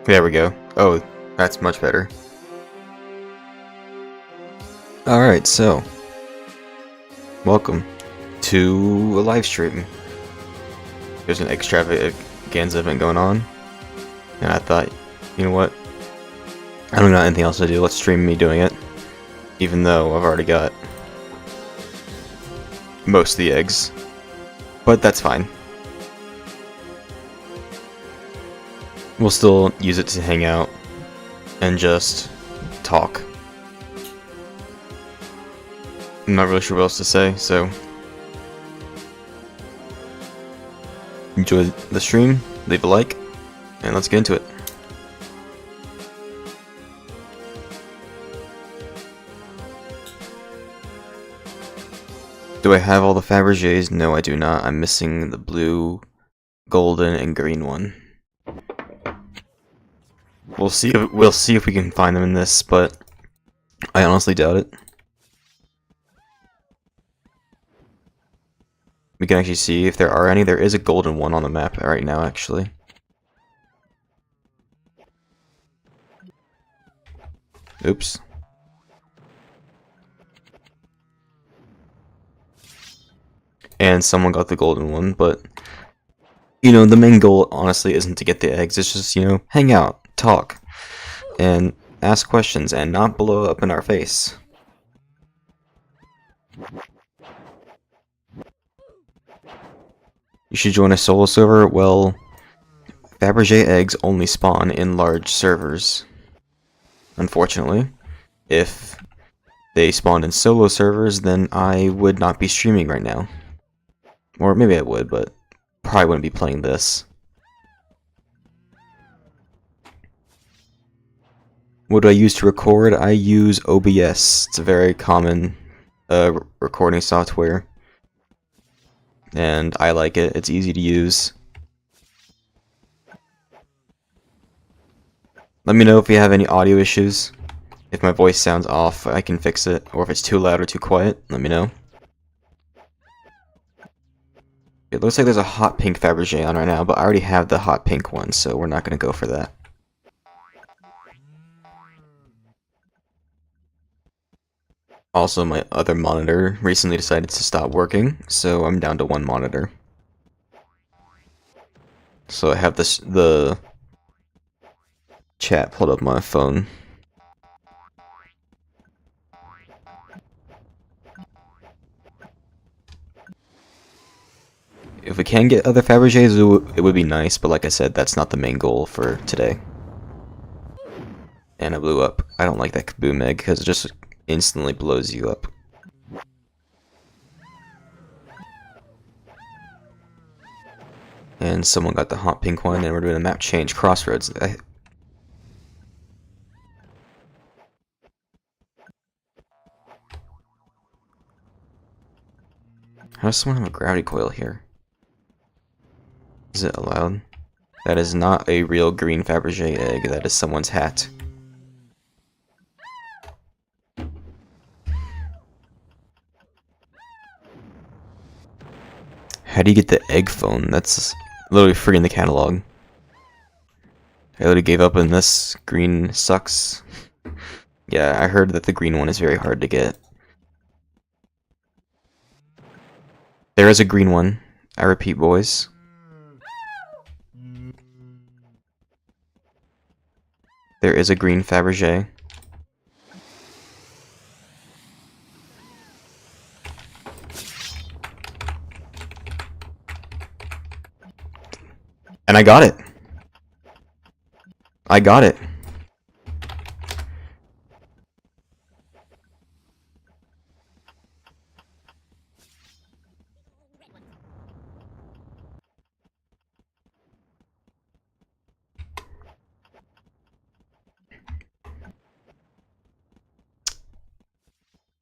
There we go. Oh, that's much better. Alright, so welcome to a live stream. There's an Eggstravaganza event going on, and I thought, you know what? I don't got anything else to do. Let's stream me doing it, even though I've already got most of the eggs. But that's fine. We'll still use it to hang out and just talk. I'm not really sure what else to say, so enjoy the stream, leave a like, and let's get into it. Do I have all the Fabergés? No, I do not. I'm missing the blue, golden, and green one. We'll see if we can find them in this, but I honestly doubt it. We can actually see if there are any. There is a golden one on the map right now, actually. Oops. And someone got the golden one, but you know, the main goal honestly isn't to get the eggs. It's just, you know, hang out, talk, and ask questions, and not blow up in our face. You should join a solo server. Well, Fabergé eggs only spawn in large servers. Unfortunately, if they spawned in solo servers, then I would not be streaming right now. Or maybe I would, but probably wouldn't be playing this. What do I use to record? I use OBS. It's a very common recording software, and I like it. It's easy to use. Let me know if you have any audio issues. If my voice sounds off, I can fix it, or if it's too loud or too quiet, let me know. It looks like there's a hot pink Fabergé on right now, but I already have the hot pink one, so we're not going to go for that. Also, my other monitor recently decided to stop working, so I'm down to one monitor. So I have the chat pulled up on my phone. If we can get other Fabergés, it would be nice, but like I said, that's not the main goal for today. And I blew up. I don't like that kaboom egg, because it just instantly blows you up. And someone got the hot pink one, and we're doing a map change, Crossroads. How does someone have a gravity coil here? Is it allowed? That is not a real green Fabergé egg, that is someone's hat. How do you get the egg phone? That's literally free in the catalog. I literally gave up on this. Green sucks. Yeah, I heard that the green one is very hard to get. There is a green one. I repeat, boys. There is a green Fabergé. And I got it. I got it.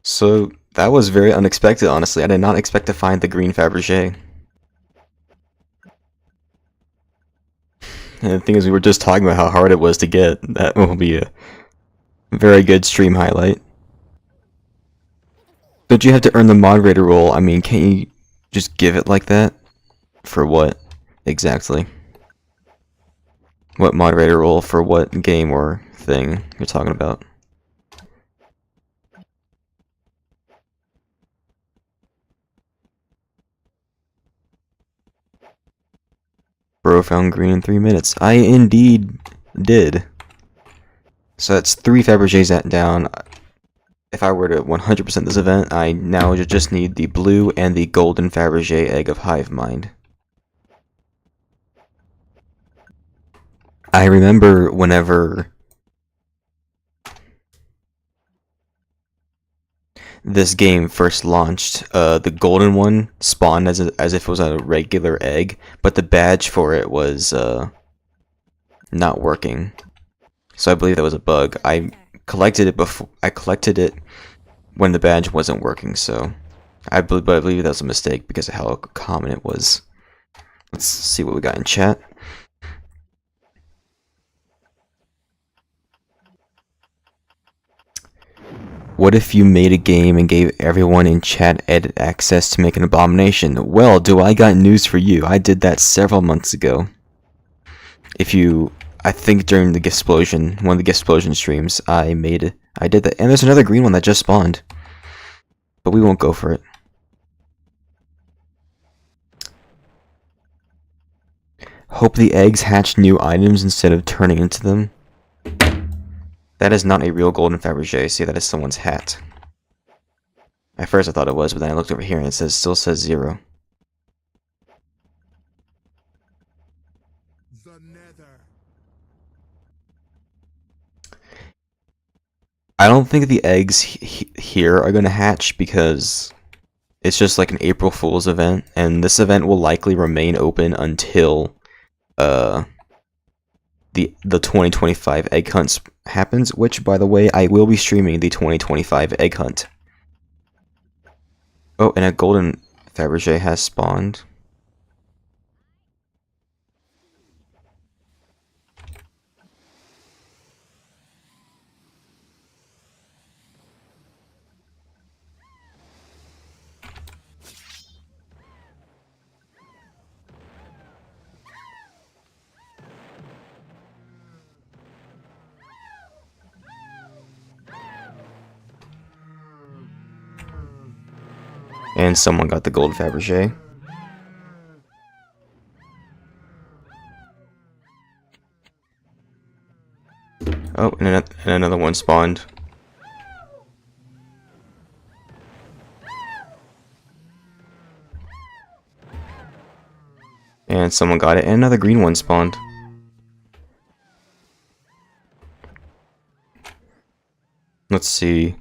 So that was very unexpected, honestly. I did not expect to find the green Fabergé. And the thing is, we were just talking about how hard it was to get. That will be a very good stream highlight. Don't you have to earn the moderator role? I mean, can't you just give it like that? For what, exactly? What moderator role for what game or thing you're talking about? Bro found green in 3 minutes. I indeed did. So that's 3 Fabergés down. If I were to 100% this event, I now just need the blue and the golden Fabergé egg of Hive Mind. I remember whenever this game first launched, the golden one spawned as if it was a regular egg, but the badge for it was not working. So I believe that was a bug. I collected it when the badge wasn't working. So I believe that was a mistake because of how common it was. Let's see what we got in chat. What if you made a game and gave everyone in chat edit access to make an abomination? Well, do I got news for you. I did that several months ago. I think during the Giftsplosion, one of the Giftsplosion streams, I did that. And there's another green one that just spawned. But we won't go for it. Hope the eggs hatch new items instead of turning into them. That is not a real golden Fabergé. See, that is someone's hat. At first I thought it was, but then I looked over here and it still says 0. I don't think the eggs here are going to hatch because it's just like an April Fool's event, and this event will likely remain open until the 2025 egg hunt happens, which, by the way, I will be streaming the 2025 egg hunt. Oh, and a golden Fabergé has spawned. And someone got the gold Fabergé. Oh, and another one spawned. And someone got it, and another green one spawned. Let's see.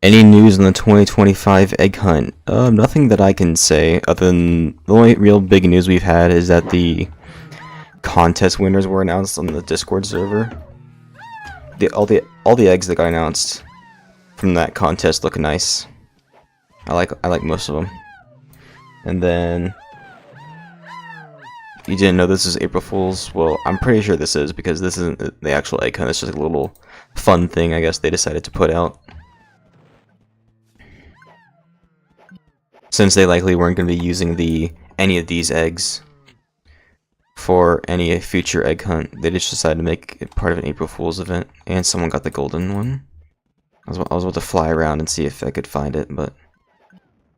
Any news on the 2025 egg hunt? Nothing that I can say, other than the only real big news we've had is that the contest winners were announced on the Discord server. All the eggs that got announced from that contest look nice. I like most of them. And then you didn't know this is April Fool's? Well, I'm pretty sure this is, because this isn't the actual egg hunt. It's just a little fun thing I guess they decided to put out. Since they likely weren't going to be using any of these eggs for any future egg hunt, they just decided to make it part of an April Fool's event. And someone got the golden one. I was about to fly around and see if I could find it, but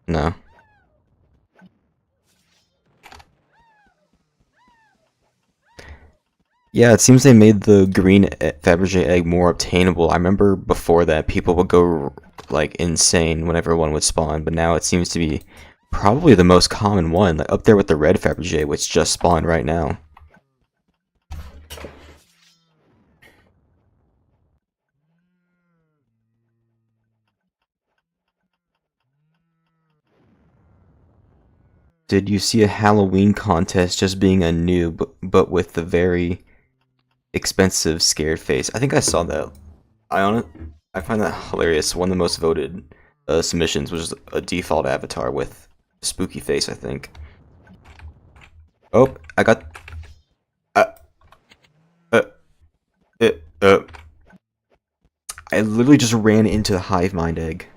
no. Yeah, it seems they made the green Fabergé egg more obtainable. I remember before that people would go like insane whenever one would spawn, but now it seems to be probably the most common one, like up there with the red Fabergé, which just spawned right now. Did you see a Halloween contest just being a noob, but with the very expensive scared face? I think I saw that. I find that hilarious. One of the most voted submissions was a default avatar with spooky face, I think. Oh, I got... I literally just ran into the hive mind egg.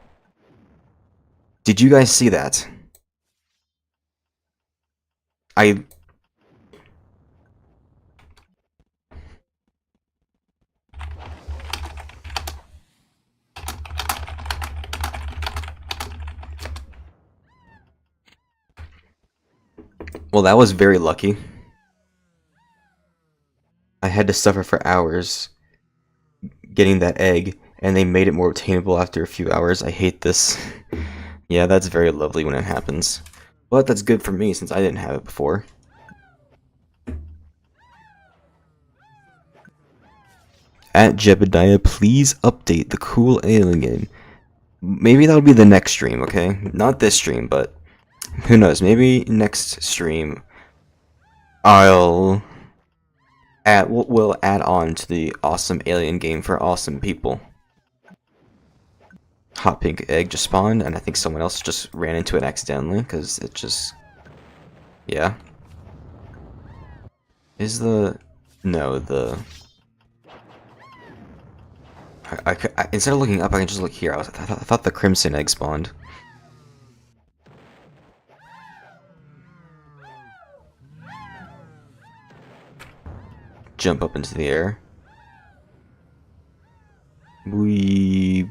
Did you guys see that? I well, that was very lucky. I had to suffer for hours getting that egg, and they made it more obtainable after a few hours. I hate this. Yeah, that's very lovely when it happens. But that's good for me since I didn't have it before. At Jebediah, please update the cool alien game. Maybe that'll be the next stream, okay? Not this stream, but who knows? Maybe next stream I'll we'll add on to the awesome alien game for awesome people. Hot pink egg just spawned, and I think someone else just ran into it accidentally, because it just... Yeah. Is the... No, the... instead of looking up, I can just look here. I thought the crimson egg spawned. Jump up into the air. We...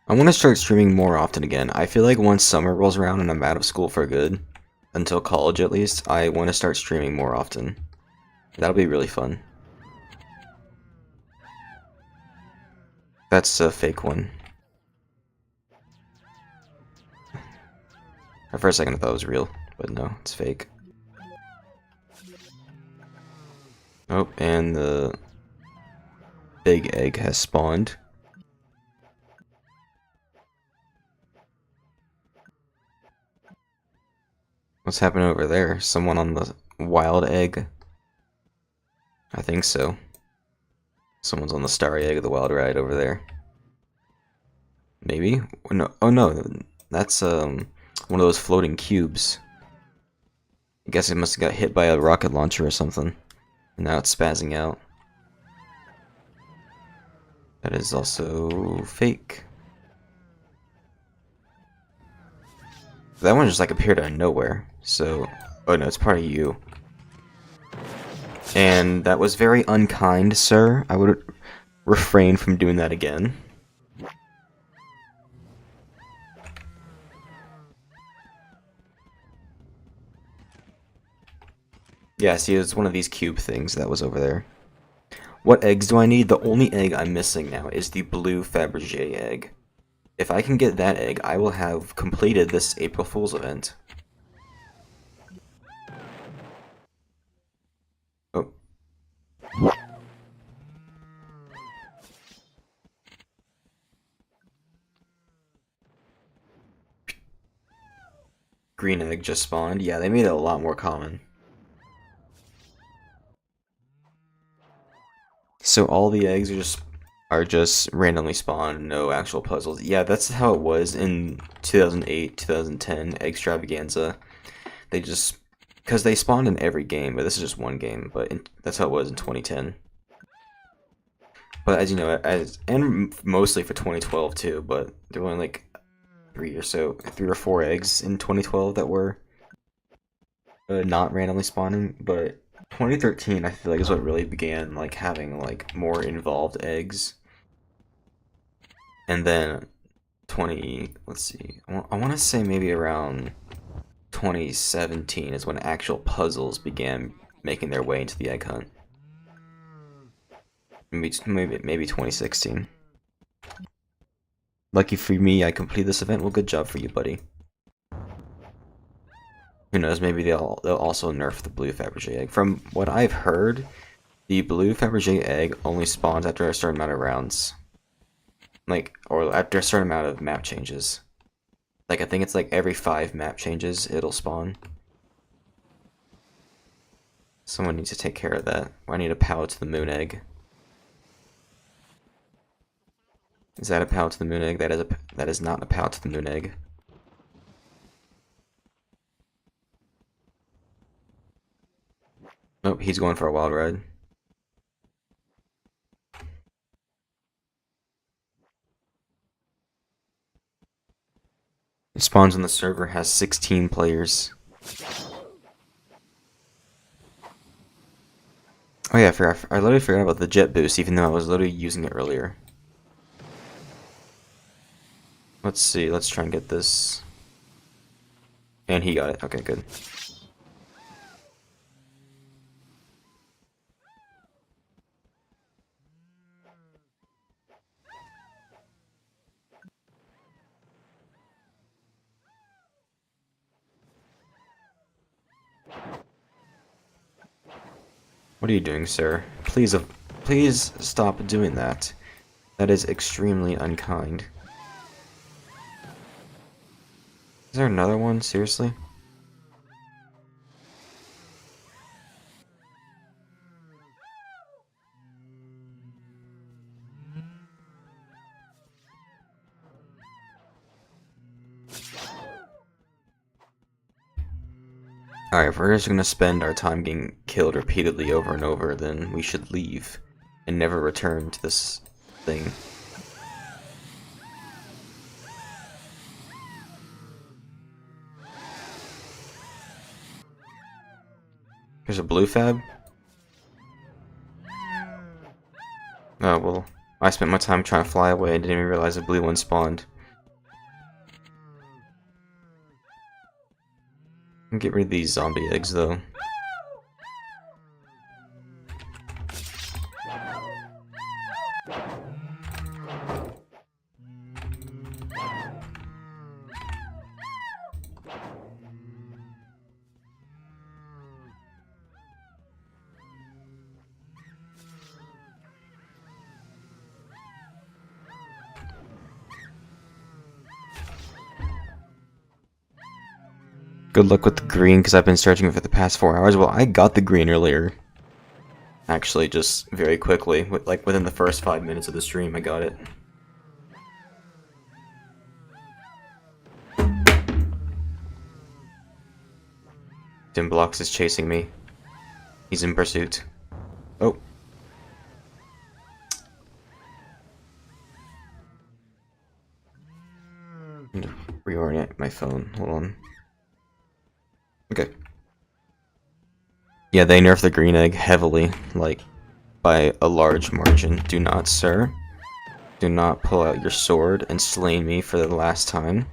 I want to start streaming more often again. I feel like once summer rolls around and I'm out of school for good, until college at least, I want to start streaming more often. That'll be really fun. That's a fake one. For a second I thought it was real, but no, it's fake. Oh, and the big egg has spawned. What's happening over there? Someone on the wild egg? I think so. Someone's on the starry egg of the wild ride over there. Maybe? No. Oh no, that's one of those floating cubes. I guess it must have got hit by a rocket launcher or something. And now it's spazzing out. That is also fake. That one just like appeared out of nowhere. So, oh no, it's part of you. And that was very unkind, sir. I would refrain from doing that again. Yeah, see, it's one of these cube things that was over there. What eggs do I need? The only egg I'm missing now is the blue Fabergé egg. If I can get that egg, I will have completed this April Fool's event. Oh. Green egg just spawned. Yeah, they made it a lot more common. So all the eggs are just randomly spawned, no actual puzzles. Yeah, that's how it was in 2008, 2010 Eggstravaganza. They just because they spawned in every game, but this is just one game. But that's how it was in 2010. But as you know, and mostly for 2012 too. But there were only like 3 or 4 eggs in 2012 that were not randomly spawning. But 2013, I feel like, is what really began like having like more involved eggs. And then let's see, I want to say maybe around 2017 is when actual puzzles began making their way into the egg hunt. Maybe 2016. Lucky for me, I completed this event. Well, good job for you, buddy. Who knows? Maybe they'll also nerf the blue Fabergé egg. From what I've heard, the blue Fabergé egg only spawns after a certain amount of rounds, or after a certain amount of map changes. Like I think it's like every 5 map changes it'll spawn. Someone needs to take care of that. I need a pallet to the moon egg. Is that a pallet to the moon egg? That is not a pallet to the moon egg. Nope, he's going for a wild ride. It spawns on the server has 16 players. Oh yeah, I literally forgot about the jet boost, even though I was literally using it earlier. Let's see, let's try and get this. And he got it. Okay, good. What are you doing, sir? Please stop doing that. That is extremely unkind. Is there another one? Seriously? Alright, if we're just gonna spend our time getting killed repeatedly over and over, then we should leave and never return to this thing. There's a blue fab? Oh, well, I spent my time trying to fly away and didn't even realize a blue one spawned. Get rid of these zombie eggs, though. Good luck with the green, because I've been searching for the past 4 hours. Well, I got the green earlier. Actually, just very quickly. Like, within the first 5 minutes of the stream, I got it. Dimblocks is chasing me. He's in pursuit. Oh. I need to reorient my phone. Hold on. Okay. Yeah, they nerfed the green egg heavily, like, by a large margin. Do not, sir. Do not pull out your sword and slay me for the last time.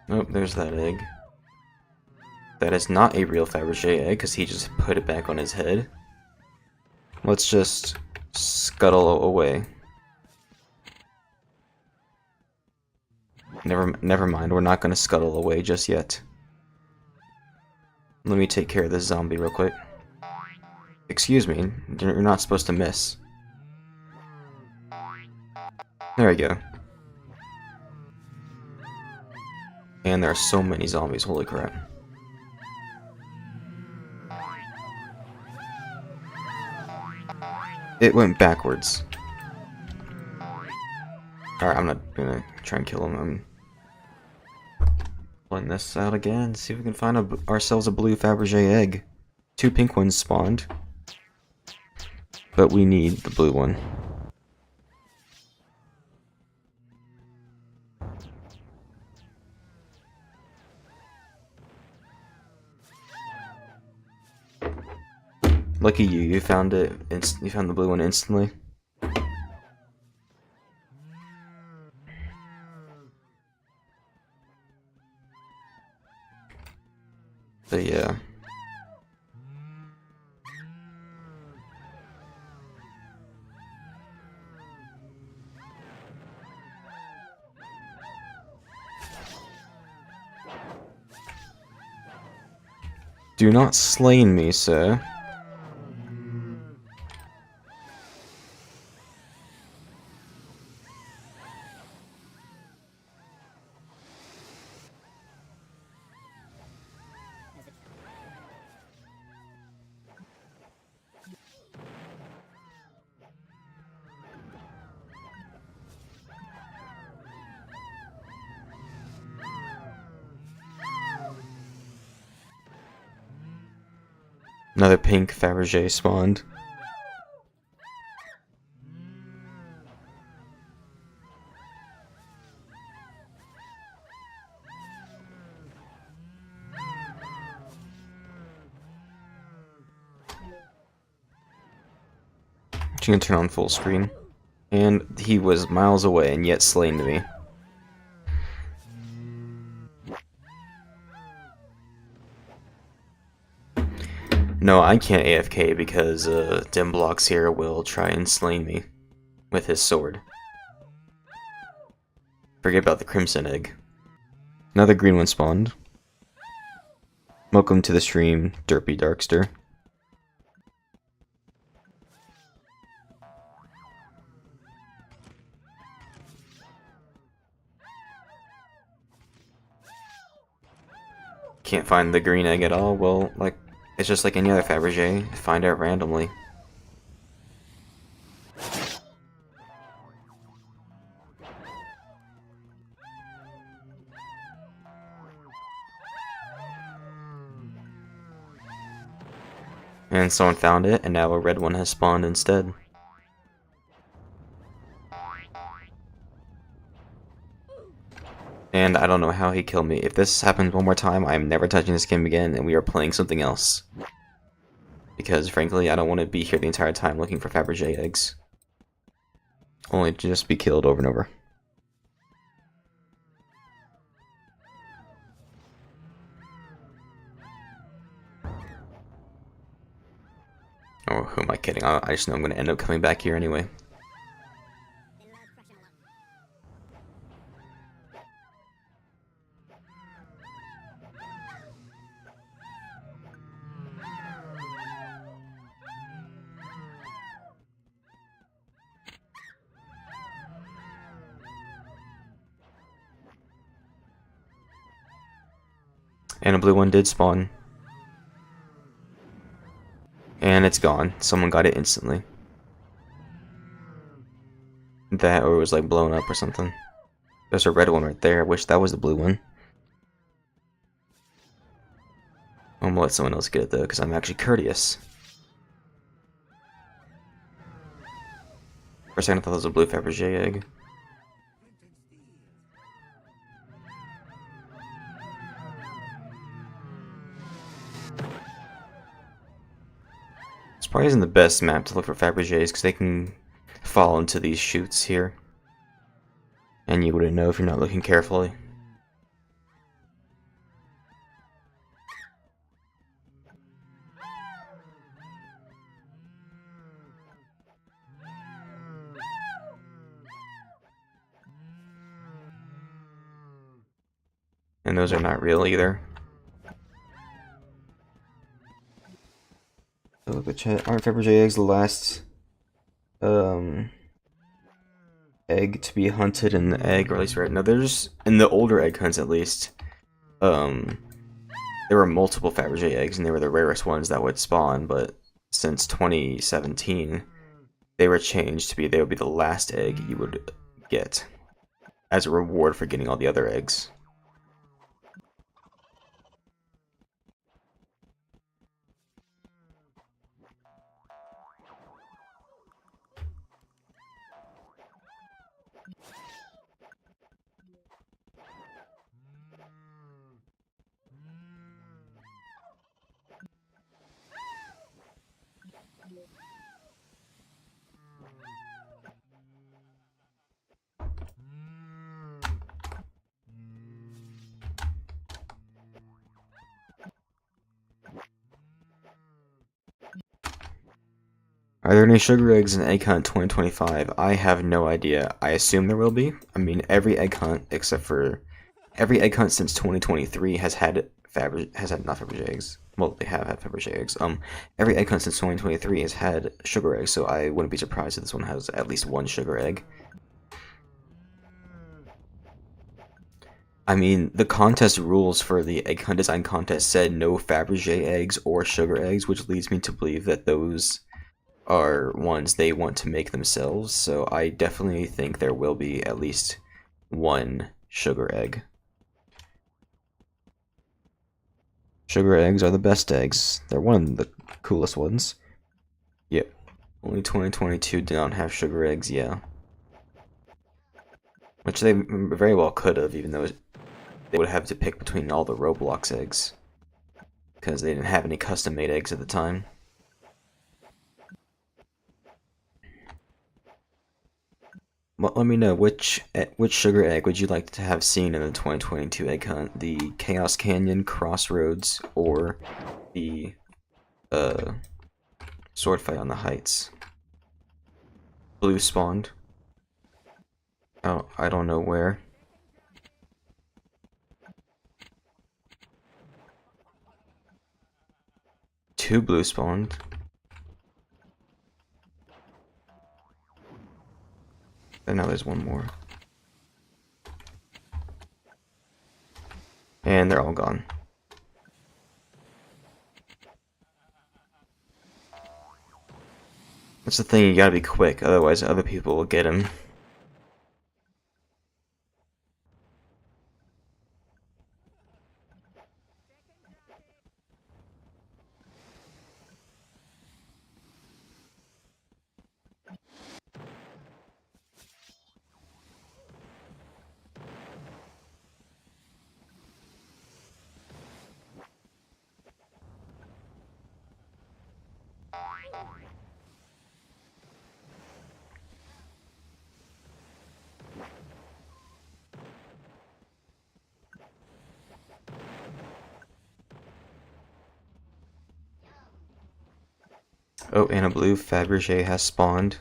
Oh, there's that egg. That is not a real Fabergé egg, because he just put it back on his head. Let's just scuttle away. Never mind, we're not gonna scuttle away just yet. Let me take care of this zombie real quick. Excuse me, you're not supposed to miss. There we go. And there are so many zombies, holy crap. It went backwards. Alright, I'm not gonna try and kill him. I'm pulling this out again, see if we can find ourselves a blue Fabergé egg. 2 pink ones spawned. But we need the blue one. Lucky you, you found it. You found the blue one instantly. But yeah. Do not slay me, sir. Another pink Fabergé spawned. You can turn on full screen. And he was miles away and yet slain to me. No, I can't AFK because Dimblocks here will try and slay me with his sword. Forget about the Crimson Egg. Another green one spawned. Welcome to the stream, Derpy Darkster. Can't find the green egg at all. Well, like, it's just like any other Fabergé. Find out randomly. And someone found it, and now a red one has spawned instead. And I don't know how he killed me. If this happens one more time, I'm never touching this game again, and we are playing something else. Because, frankly, I don't want to be here the entire time looking for Fabergé eggs. Only to just be killed over and over. Oh, who am I kidding? I just know I'm going to end up coming back here anyway. And a blue one did spawn. And it's gone. Someone got it instantly. That, or it was like blown up or something. There's a red one right there. I wish that was the blue one. I'm gonna let someone else get it though, because I'm actually courteous. For a second I thought it was a blue Fabergé egg. This probably isn't the best map to look for Fabergés because they can fall into these chutes here. And you wouldn't know if you're not looking carefully. And those are not real either. So look at chat. Aren't Fabergé eggs the last egg to be hunted in the egg, or at least right now there's in the older egg hunts at least. There were multiple Fabergé eggs and they were the rarest ones that would spawn, but since 2017 they were changed to be they would be the last egg you would get as a reward for getting all the other eggs. Are there any sugar eggs in Egg Hunt 2025? I have no idea. I assume there will be. I mean, every egg hunt except for every egg hunt since 2023 has had not Fabergé eggs. Well, they have had Fabergé eggs. Every egg hunt since 2023 has had sugar eggs, so I wouldn't be surprised if this one has at least one sugar egg. I mean, the contest rules for the egg hunt design contest said no Fabergé eggs or sugar eggs, which leads me to believe that those are ones they want to make themselves, so I definitely think there will be at least one sugar egg. Sugar eggs are the best eggs. They're one of the coolest ones. Yep. Only 2022 did not have sugar eggs, yeah. Which they very well could have, even though they would have to pick between all the Roblox eggs. Because they didn't have any custom-made eggs at the time. Well, let me know, which sugar egg would you like to have seen in the 2022 egg hunt? The Chaos Canyon, Crossroads, or the sword fight on the heights? Blue spawned. Oh, I don't know where. Two blue spawned. And now there's one more. And they're all gone. That's the thing, you gotta be quick, otherwise other people will get him. Oh, and a blue Fabergé has spawned.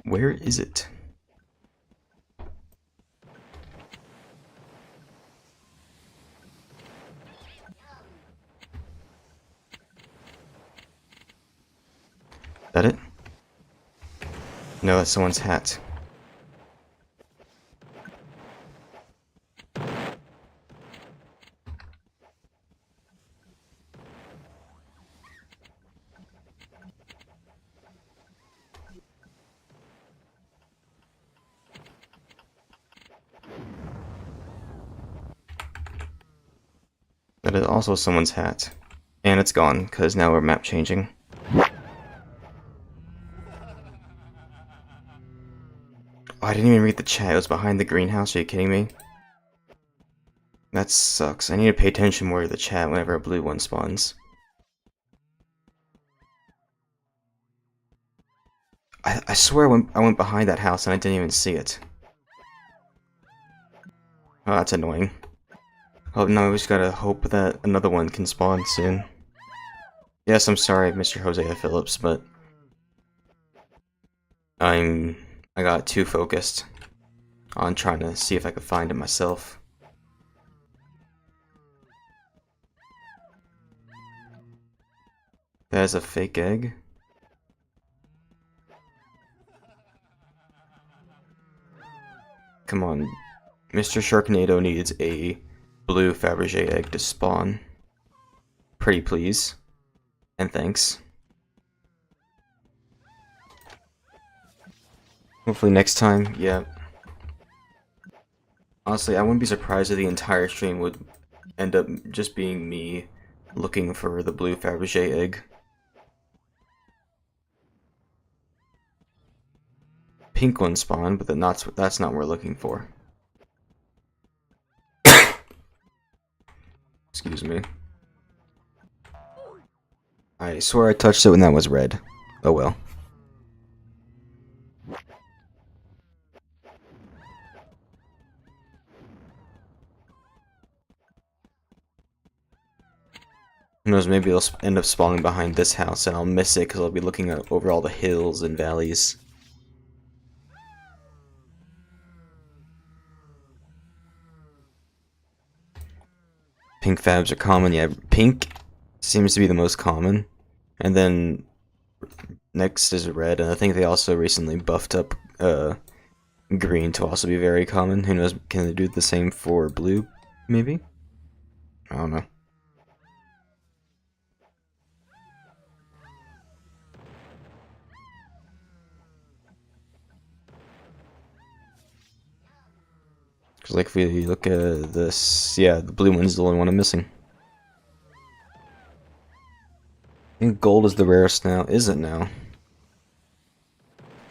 Where is it? That it? No, that's someone's hat. That is also someone's hat. And it's gone, because now we're map changing. Oh, I didn't even read the chat. It was behind the greenhouse. Are you kidding me? That sucks. I need to pay attention more to the chat whenever a blue one spawns. I swear I went behind that house and I didn't even see it. Oh, that's annoying. Oh no, we just gotta hope that another one can spawn soon. Yes, I'm sorry, Mr. Hosea Phillips, but I got too focused on trying to see if I could find it myself. That is a fake egg. Come on, Mr. Sharknado needs a blue Fabergé egg to spawn. Pretty please. And thanks. Hopefully next time, yeah. Honestly, I wouldn't be surprised if the entire stream would end up just being me looking for the blue Fabergé egg. Pink one spawned, but that's not what we're looking for. Excuse me. I swear I touched it when that was red. Oh well. Who knows, maybe they'll end up spawning behind this house and I'll miss it because I'll be looking over all the hills and valleys. Pink fabs are common, yeah. Pink seems to be the most common. And then next is red, and I think they also recently buffed up green to also be very common. Who knows, can they do the same for blue, maybe? I don't know. Because like if we look at this, yeah, the blue one's the only one I'm missing. I think gold is the rarest now. Is it now?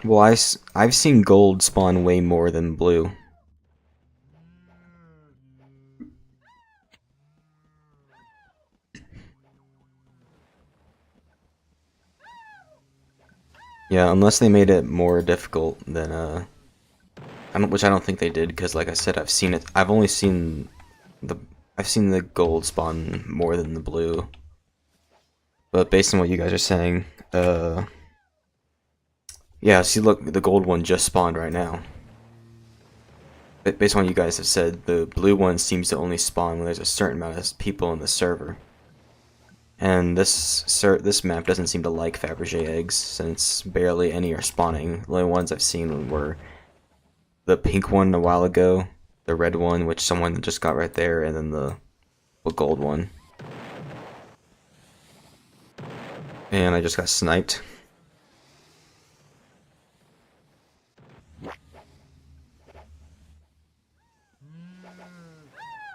Well, I've seen gold spawn way more than blue. Yeah, unless they made it more difficult than which I don't think they did, because like I said, I've seen it. I've seen the gold spawn more than the blue. But based on what you guys are saying, yeah, see, look, the gold one just spawned right now. But based on what you guys have said, the blue one seems to only spawn when there's a certain amount of people in the server. And this map doesn't seem to like Fabergé eggs, since barely any are spawning. The only ones I've seen were the pink one a while ago, the red one, which someone just got right there, and then the gold one. And I just got sniped.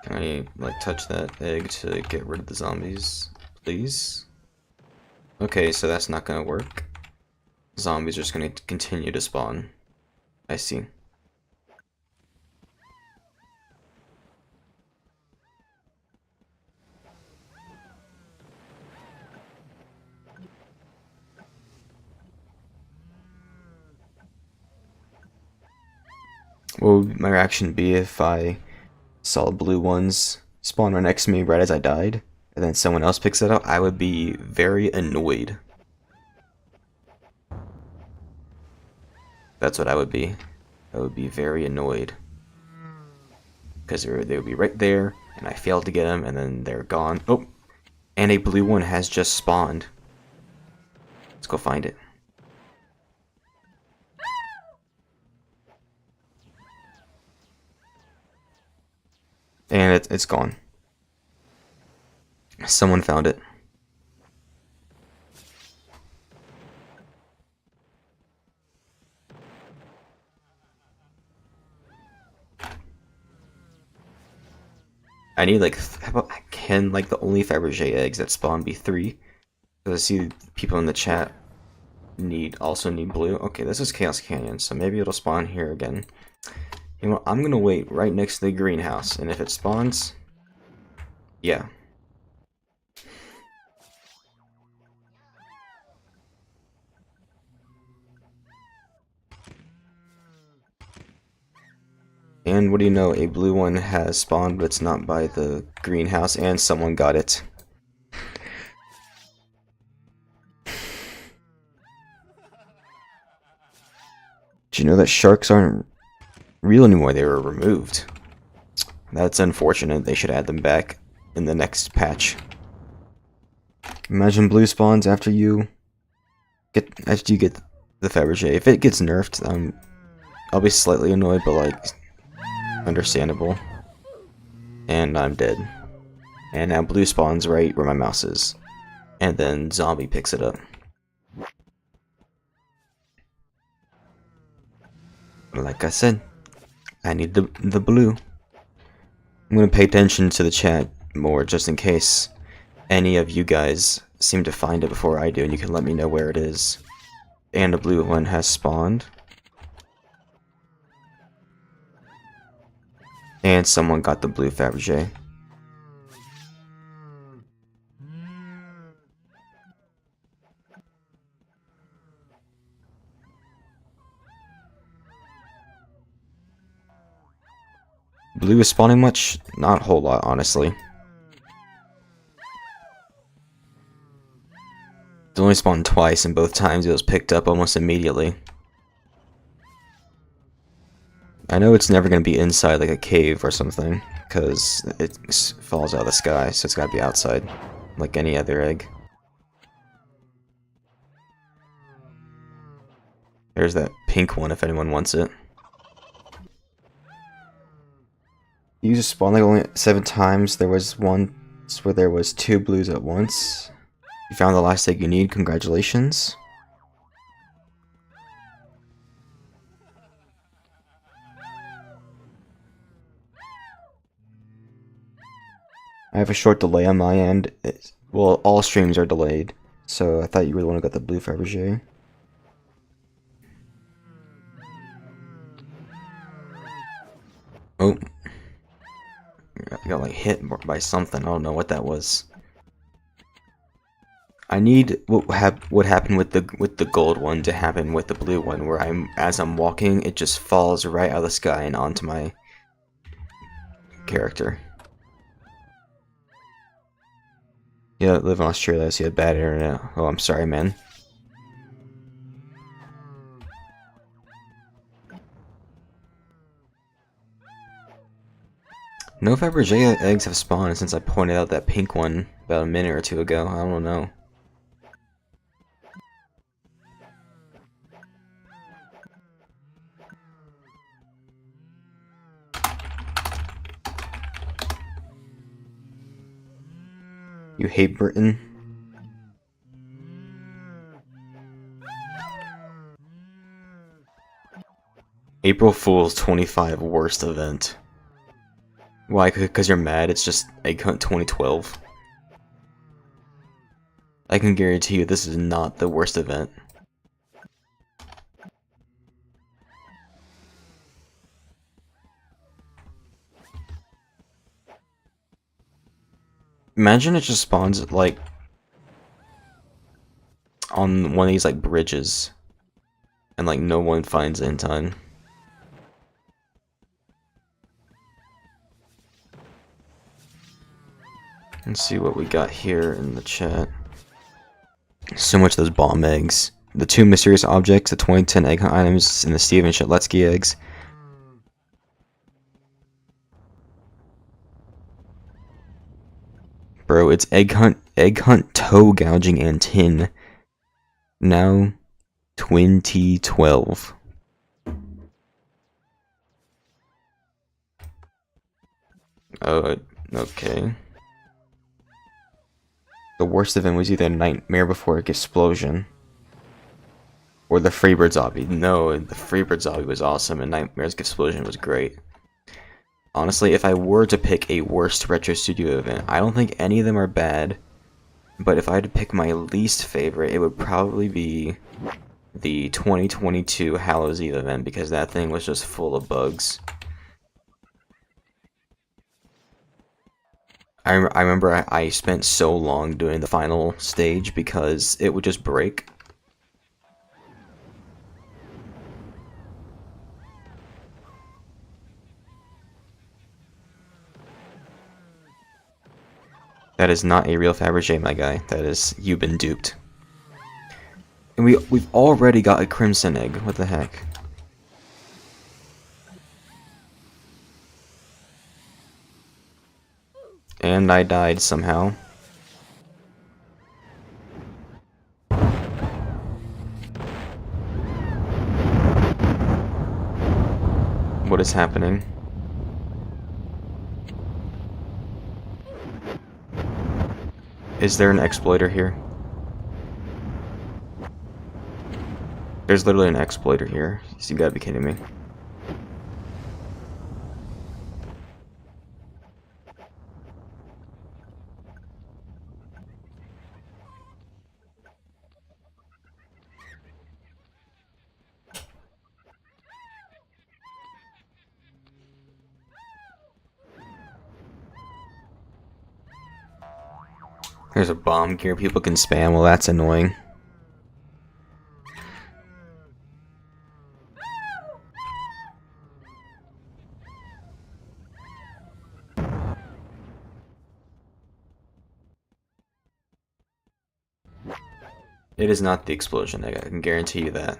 Can I, like, touch that egg to get rid of the zombies, please? Okay, so that's not gonna work. Zombies are just gonna continue to spawn. I see. What would my reaction be if I saw blue ones spawn right next to me right as I died, and then someone else picks it up? I would be very annoyed. That's what I would be. I would be very annoyed. Because they would be right there, and I failed to get them, and then they're gone. Oh! And a blue one has just spawned. Let's go find it. And it's gone. Someone found it. I need like, how about, can like the only Fabergé eggs that spawn be 3? Because I see people in the chat also need blue. Okay, this is Chaos Canyon, so maybe it'll spawn here again. You know what, I'm gonna wait right next to the greenhouse, and if it spawns, yeah. And what do you know, a blue one has spawned, but it's not by the greenhouse, and someone got it. Do you know that sharks aren't real anymore? They were removed. That's unfortunate. They should add them back in the next patch. Imagine blue spawns after you get the Fabergé. If it gets nerfed, I'll be slightly annoyed, but like understandable. And I'm dead. And now blue spawns right where my mouse is. And then zombie picks it up. Like I said, I need the blue. I'm gonna pay attention to the chat more just in case any of you guys seem to find it before I do, and you can let me know where it is. And a blue one has spawned. And someone got the blue Fabergé. Blue is spawning much? Not a whole lot, honestly. It only spawned twice, and both times it was picked up almost immediately. I know it's never going to be inside like a cave or something, because it falls out of the sky, so it's got to be outside, like any other egg. There's that pink one if anyone wants it. You just spawned like only 7 times. There was one where there was 2 blues at once. You found the last egg you need. Congratulations. I have a short delay on my end. Well, all streams are delayed, so I thought you were the one who got the blue Fabergé. Oh. I got like hit by something. I don't know what that was. I need what happened with the gold one to happen with the blue one, where as I'm walking, it just falls right out of the sky and onto my character. Yeah, I live in Australia, so you had bad internet. Oh, I'm sorry, man. No Fabergé eggs have spawned since I pointed out that pink one about a minute or 2 ago. I don't know. You hate Britain? April Fool's 25 worst event. Why? Because you're mad? It's just Egg Hunt 2012. I can guarantee you this is not the worst event. Imagine it just spawns like on one of these like bridges, and like no one finds it in time. Let's see what we got here in the chat. So much of those bomb eggs. The 2 mysterious objects, the 2010 egg hunt items, and the Steven Shatletsky eggs. Bro, it's egg hunt toe gouging and tin. Now 2012. Oh, okay. The worst event was either Nightmare Before Explosion or the Freebird Zombie. No, the Freebird Zombie was awesome and Nightmare's Explosion was great. Honestly, if I were to pick a worst Retrostudio event, I don't think any of them are bad. But if I had to pick my least favorite, it would probably be the 2022 Hallows Eve event, because that thing was just full of bugs. I remember I spent so long doing the final stage because it would just break. That is not a real Fabergé, my guy. That is, you've been duped. And we've already got a Crimson Egg. What the heck? And I died somehow. What is happening? Is there an exploiter here? There's literally an exploiter here. You gotta be kidding me. There's a bomb gear people can spam. Well, that's annoying. It is not the explosion egg, I can guarantee you that.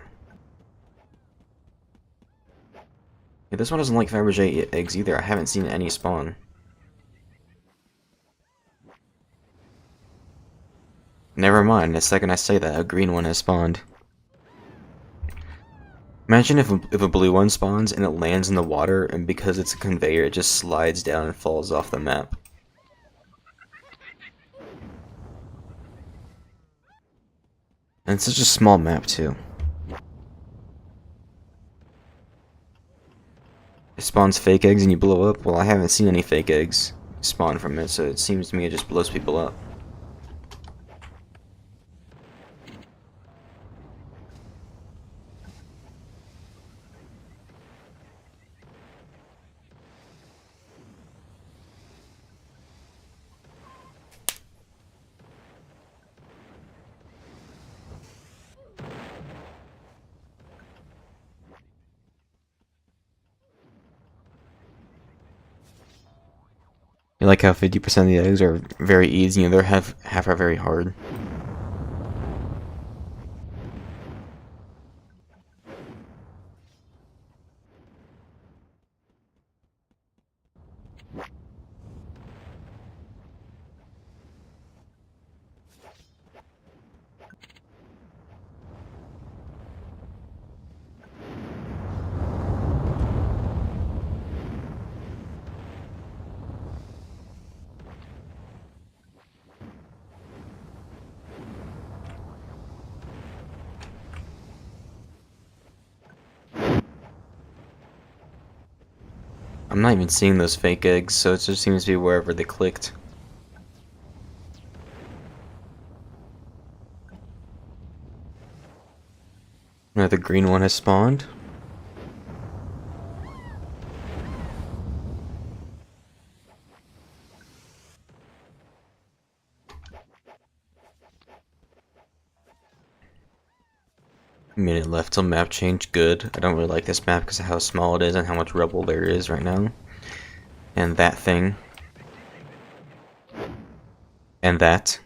Yeah, this one doesn't like Fabergé eggs either. I haven't seen any spawn. Never mind, the second I say that, a green one has spawned. Imagine if a blue one spawns and it lands in the water, and because it's a conveyor, it just slides down and falls off the map. And it's such a small map, too. It spawns fake eggs and you blow up? Well, I haven't seen any fake eggs spawn from it, so it seems to me it just blows people up. You like how 50% of the eggs are very easy and the other half are very hard. I'm not even seeing those fake eggs, so it just seems to be wherever they clicked. Now the green one has spawned. Minute left till map change, good. I don't really like this map because of how small it is and how much rubble there is right now. And that thing. And that.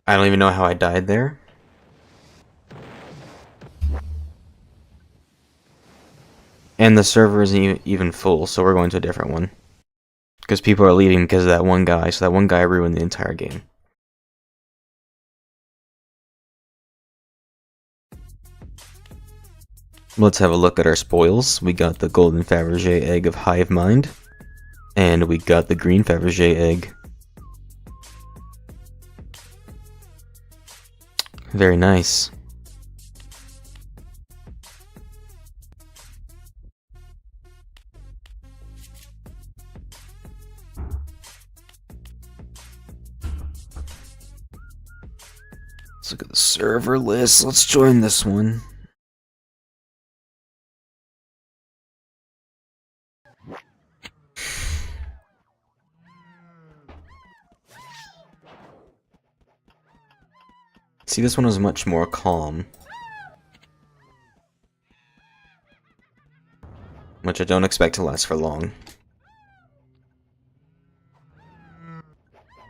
I don't even know how I died there. And the server isn't even full, so we're going to a different one. Because people are leaving because of that one guy, so that one guy ruined the entire game. Let's have a look at our spoils. We got the golden Fabergé egg of Hive Mind. And we got the green Fabergé egg. Very nice. Let's look at the server list. Let's join this one. See, this one was much more calm. Which I don't expect to last for long.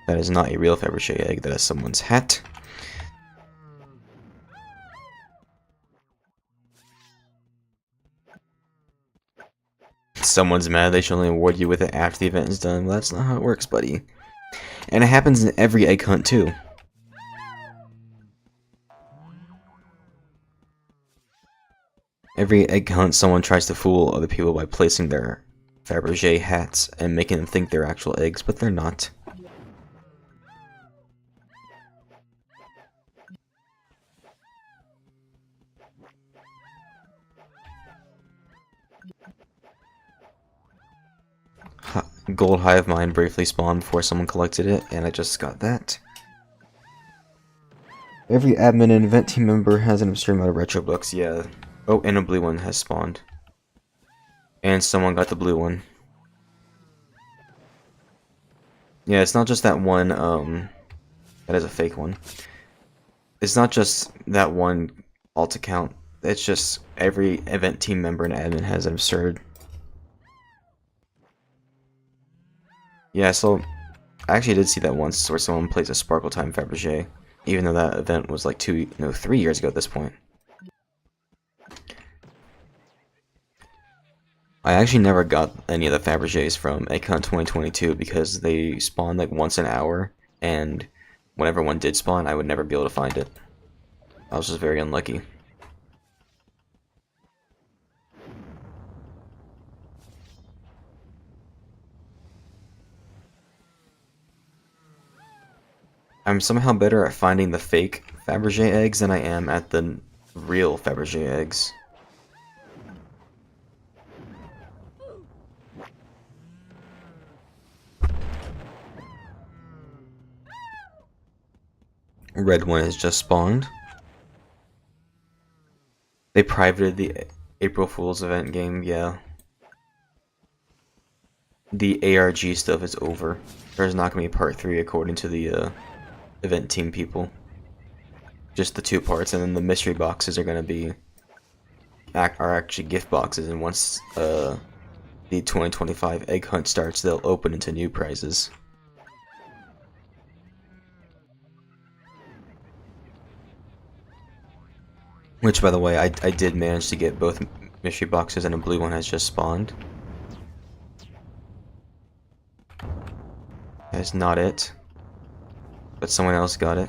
That is not a real Fabergé egg, that is someone's hat. Someone's mad they should only award you with it after the event is done. Well, that's not how it works, buddy. And it happens in every egg hunt, too. Every egg hunt, someone tries to fool other people by placing their Fabergé hats and making them think they're actual eggs, but they're not. Gold Hive Mind briefly spawned before someone collected it, and I just got that. Every admin and event team member has an absurd amount of retro books, yeah. Oh, and a blue one has spawned. And someone got the blue one. Yeah, it's not just that one, That is a fake one. It's not just that one alt account. It's just every event team member and admin has an absurd. Yeah, so I actually did see that once where someone plays a Sparkle Time Fabergé, even though that event was like 3 years ago at this point. I actually never got any of the Fabergés from Egghunt 2022 because they spawned like once an hour, and whenever one did spawn, I would never be able to find it. I was just very unlucky. I'm somehow better at finding the fake Fabergé eggs than I am at the real Fabergé eggs. Red one has just spawned. They privated the April Fool's event game, yeah. The ARG stuff is over. There's not going to be part 3 according to the event team people. Just the 2 parts, and then the mystery boxes are going to be are actually gift boxes, and once the 2025 egg hunt starts, they'll open into new prizes. Which, by the way, I did manage to get both mystery boxes, and a blue one has just spawned. That's not it, but someone else got it.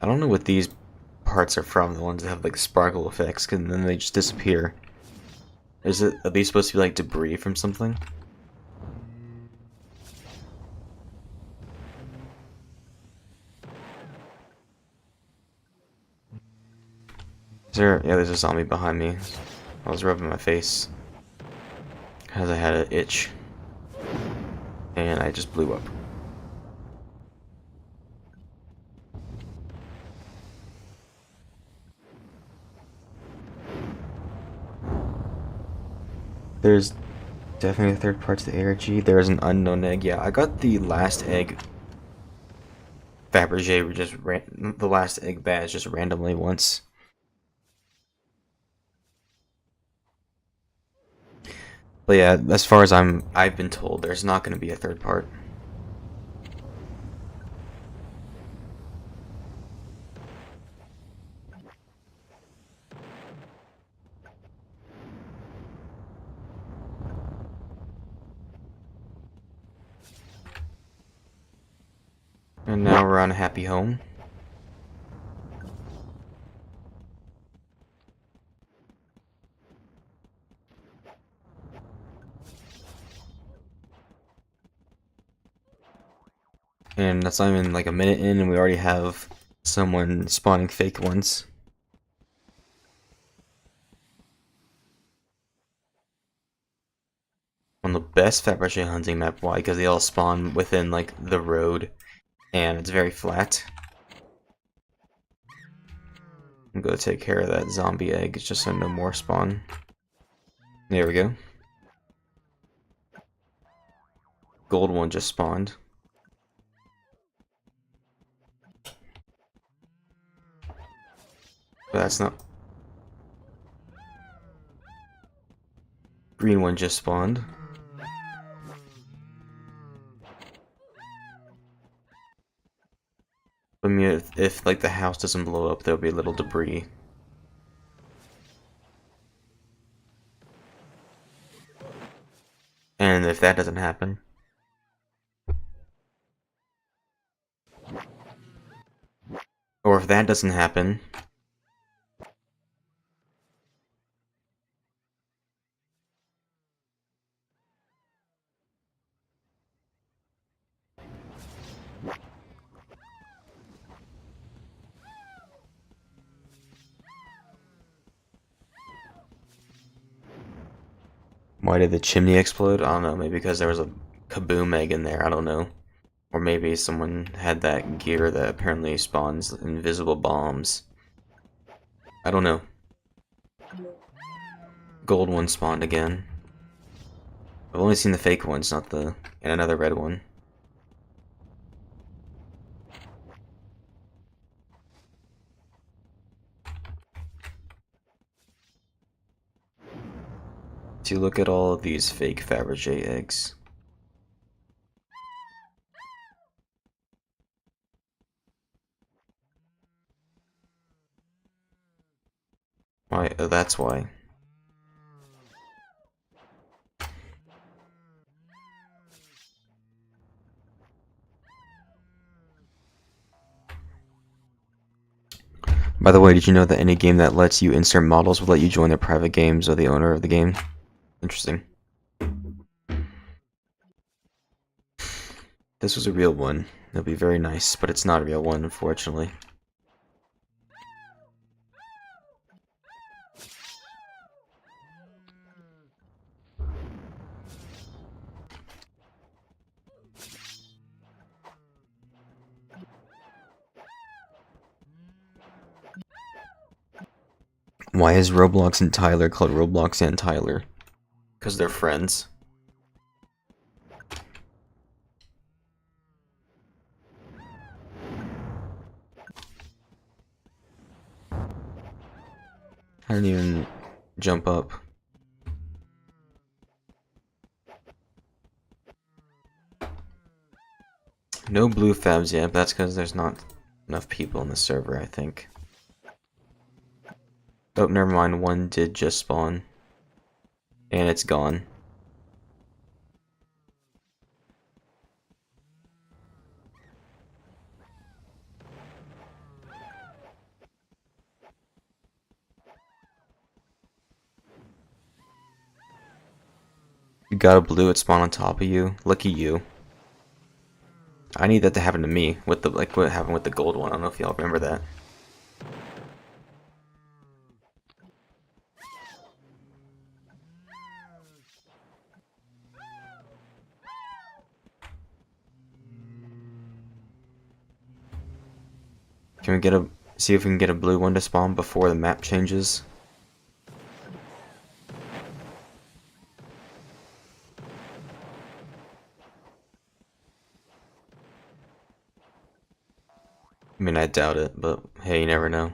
I don't know what these parts are from, the ones that have like sparkle effects, and then they just disappear. Are these supposed to be like debris from something? Yeah, there's a zombie behind me. I was rubbing my face because I had an itch, and I just blew up. There's definitely a third part to the ARG. There's an unknown egg. Yeah, I got the last egg Fabergé the last egg badge just randomly once. But yeah, as far as I've been told, there's not going to be a third part. And now we're on Happy Home. And that's not even like a minute in, and we already have someone spawning fake ones. One of the best Fabergé hunting map. Why? Because they all spawn within like the road, and it's very flat. I'm gonna take care of that zombie egg just so no more spawn. There we go. Gold one just spawned. But that's not... Green one just spawned. I mean, if like the house doesn't blow up, there'll be a little debris. And if that doesn't happen... Or if that doesn't happen... Why did the chimney explode? I don't know, maybe because there was a kaboom egg in there, I don't know. Or maybe someone had that gear that apparently spawns invisible bombs. I don't know. Gold one spawned again. I've only seen the fake ones, not the... and another red one. So you look at all of these fake Fabergé eggs. Why? Oh, that's why. By the way, did you know that any game that lets you insert models will let you join their private games or the owner of the game? Interesting. This was a real one. It'll be very nice, but it's not a real one, unfortunately. Why is Roblox and Tyler called Roblox and Tyler? Because they're friends. I didn't even jump up. No blue fabs yet, but that's because there's not enough people in the server, I think. Oh, never mind, one did just spawn. And it's gone. You got a blue, it spawned on top of you. Lucky you. I need that to happen to me, with the like what happened with the gold one. I don't know if y'all remember that. Can we get a see if we can get a blue one to spawn before the map changes? I mean, I doubt it, but hey, you never know.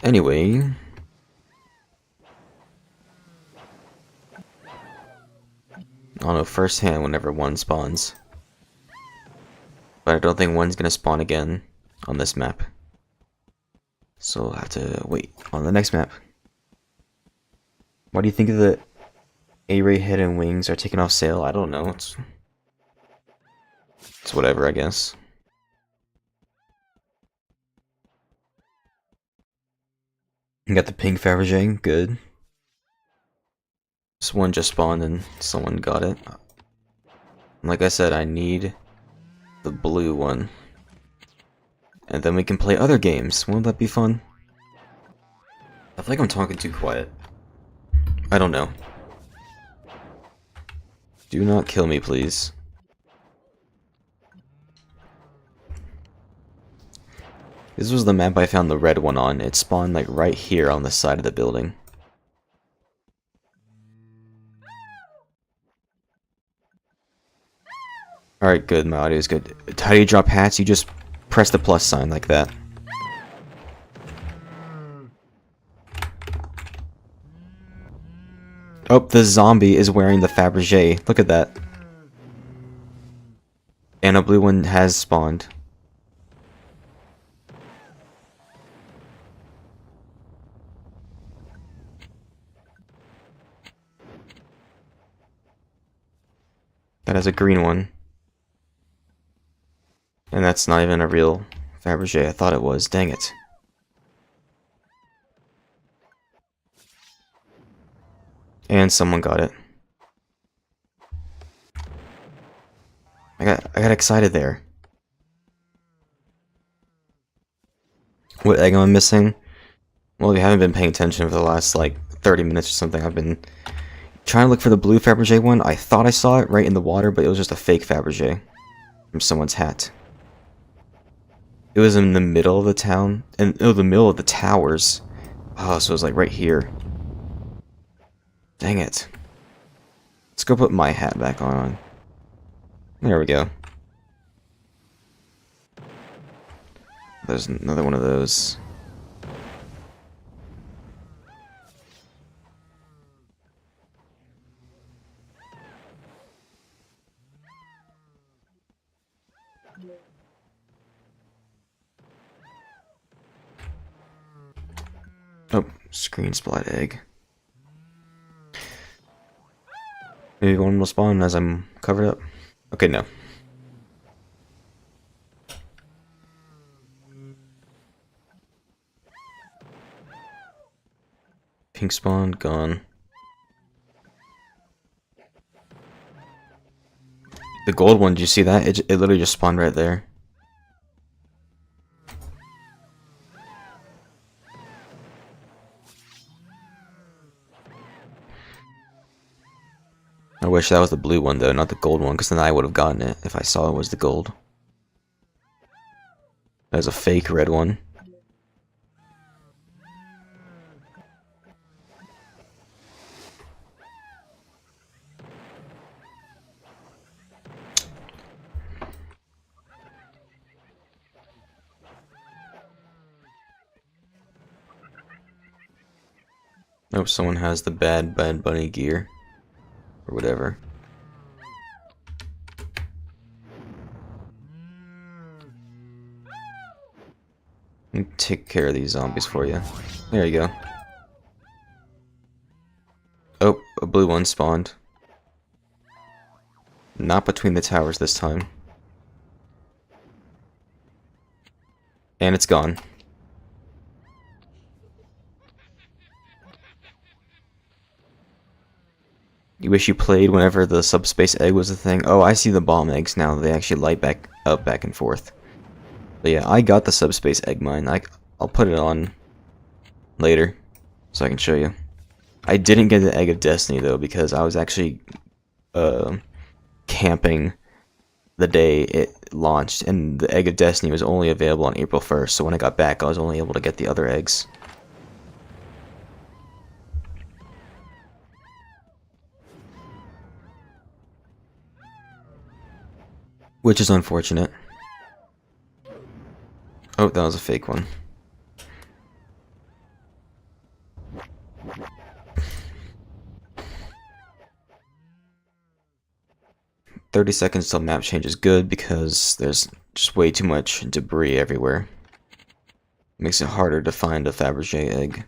Anyway, I don't know firsthand whenever one spawns. But I don't think one's gonna spawn again on this map. So we'll have to wait on the next map. Why do you think the A-Ray head and wings are taking off sale? I don't know. It's whatever, I guess. You got the pink Fabergé, good. This one just spawned and someone got it. Like I said, I need the blue one. And then we can play other games. Won't that be fun? I feel like I'm talking too quiet. I don't know. Do not kill me, please. This was the map I found the red one on. It spawned like right here on the side of the building. Alright, good. My audio is good. How do you drop hats? You just press the plus sign like that. Oh, the zombie is wearing the Fabergé. Look at that. And a blue one has spawned. That has a green one. And that's not even a real Fabergé. I thought it was. Dang it. And someone got it. I got excited there. What egg am I missing? Well, if you haven't been paying attention for the last, like, 30 minutes or something, I've been trying to look for the blue Fabergé one. I thought I saw it right in the water, but it was just a fake Fabergé from someone's hat. It was in the middle of the town, and the middle of the towers. Oh, so it was like right here. Dang it. Let's go put my hat back on. There we go. There's another one of those. Oh, screen splat egg. Maybe one will spawn as I'm covered up. Okay, no. Pink spawn, gone. The gold one, did you see that? It literally just spawned right there. I wish that was the blue one though, not the gold one, because then I would have gotten it if I saw it was the gold. That was a fake red one. Oh, someone has the Bad Bunny gear. Or whatever. Let me take care of these zombies for you. There you go. Oh, a blue one spawned. Not between the towers this time. And it's gone. You wish you played whenever the subspace egg was a thing. Oh, I see the bomb eggs now. They actually light back up, back and forth. But yeah, I got the subspace egg mine. I'll put it on later so I can show you. I didn't get the Egg of Destiny though because I was actually camping the day it launched, and the Egg of Destiny was only available on April 1st. So when I got back, I was only able to get the other eggs. Which is unfortunate. Oh, that was a fake one. "30 seconds till map change" is good because there's just way too much debris everywhere. Makes it harder to find a Fabergé egg.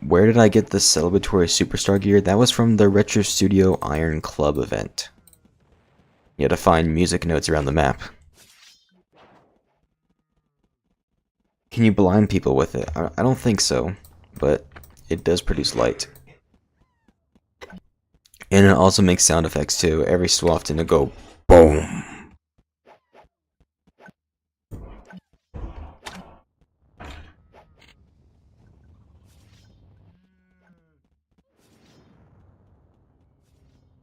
Where did I get the celebratory superstar gear? That was from the Retrostudio Iron Club event. You had to find music notes around the map. Can you blind people with it? I don't think so, but it does produce light. And it also makes sound effects too. Every so often to go boom.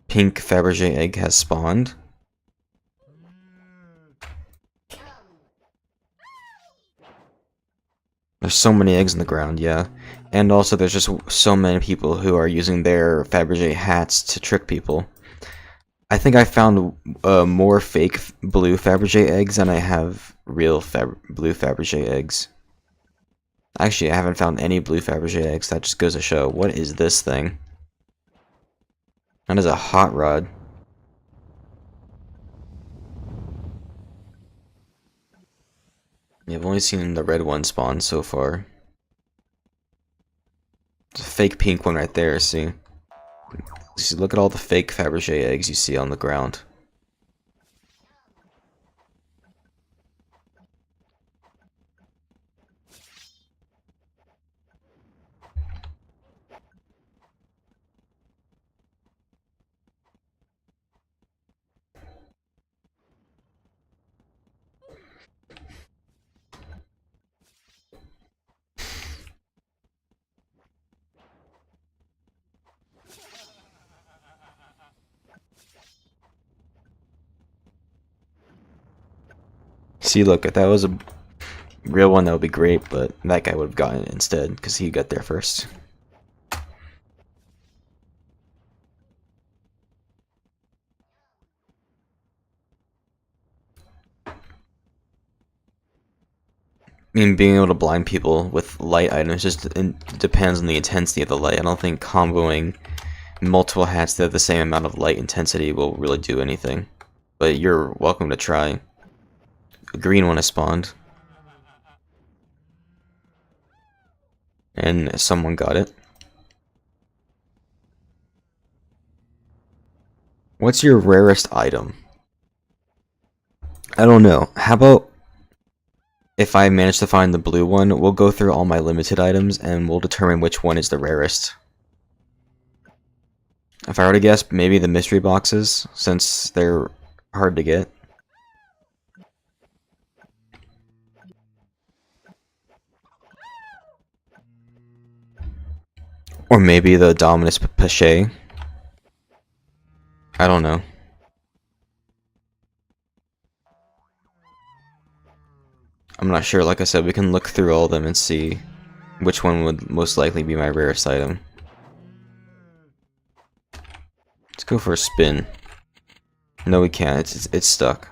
Pink Fabergé egg has spawned. There's so many eggs in the ground, yeah. And also there's just so many people who are using their Fabergé hats to trick people. I think I found more fake blue Fabergé eggs than I have real blue Fabergé eggs. Actually, I haven't found any blue Fabergé eggs. That just goes to show. What is this thing? That is a hot rod. Yeah, I've only seen the red one spawn so far. It's a fake pink one right there, see? See, look at all the fake Fabergé eggs you see on the ground. See, look, if that was a real one, that would be great, but that guy would have gotten it instead, because he got there first. I mean, being able to blind people with light items just depends on the intensity of the light. I don't think comboing multiple hats that have the same amount of light intensity will really do anything. But you're welcome to try. A green one has spawned. And someone got it. What's your rarest item? I don't know. How about if I manage to find the blue one, we'll go through all my limited items and we'll determine which one is the rarest. If I were to guess, maybe the mystery boxes, since they're hard to get. Or maybe the Dominus Pache. I don't know. I'm not sure. Like I said, we can look through all of them and see which one would most likely be my rarest item. Let's go for a spin. No, we can't. It's stuck.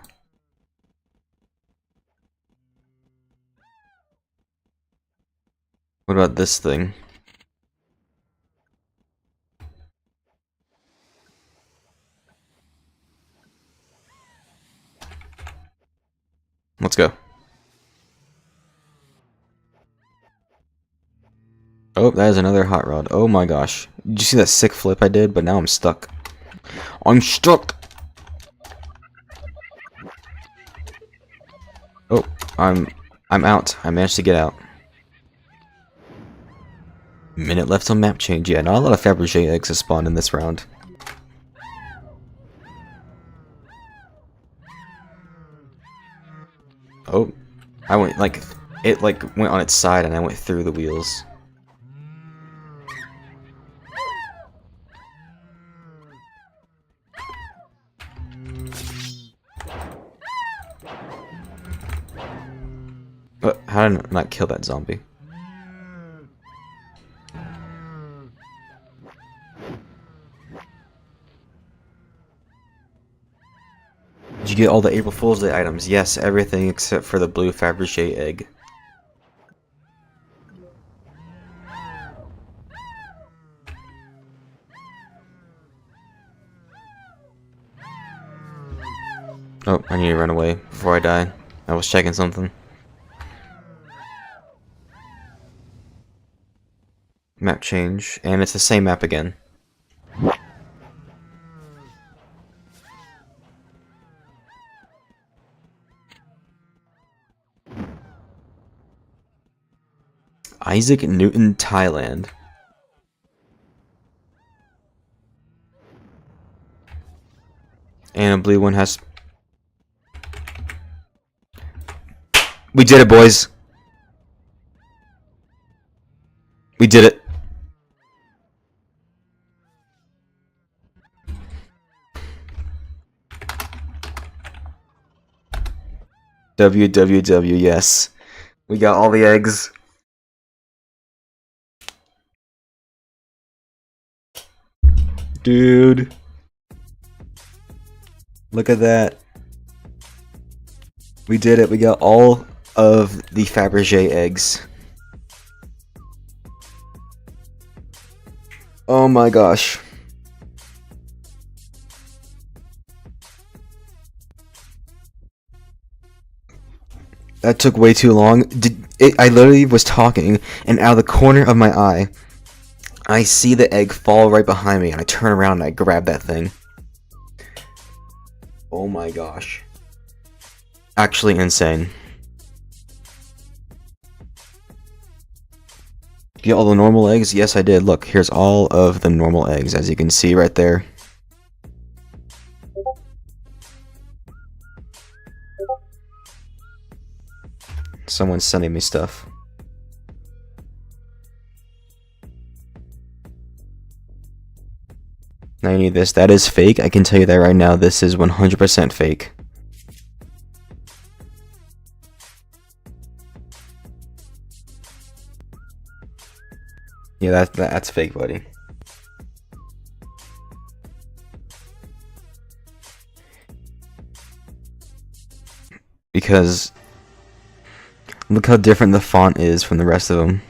What about this thing? Let's go. Oh, that is another hot rod. Oh my gosh. Did you see that sick flip I did? But now I'm stuck. I'm stuck! Oh, I'm out. I managed to get out. Minute left till map change. Yeah, not a lot of Fabergé eggs have spawned in this round. Oh, I went like it went on its side and I went through the wheels. But how did I not kill that zombie? Did you get all the April Fool's Day items? Yes, everything except for the blue Fabergé egg. Oh, I need to run away before I die. I was checking something. Map change, and it's the same map again. Isaac Newton, Thailand. And a blue one has... We did it, boys! We did it! WWW, yes. We got all the eggs. Dude. Look at that. We did it. We got all of the Fabergé eggs. Oh my gosh. That took way too long. I literally was talking, and out of the corner of my eye, I see the egg fall right behind me, and I turn around and I grab that thing. Oh my gosh. Actually insane. Get all the normal eggs? Yes, I did. Look, here's all of the normal eggs, as you can see right there. Someone's sending me stuff. Now you need this. That is fake. I can tell you that right now. This is 100% fake. Yeah, that's fake, buddy. Because look how different the font is from the rest of them.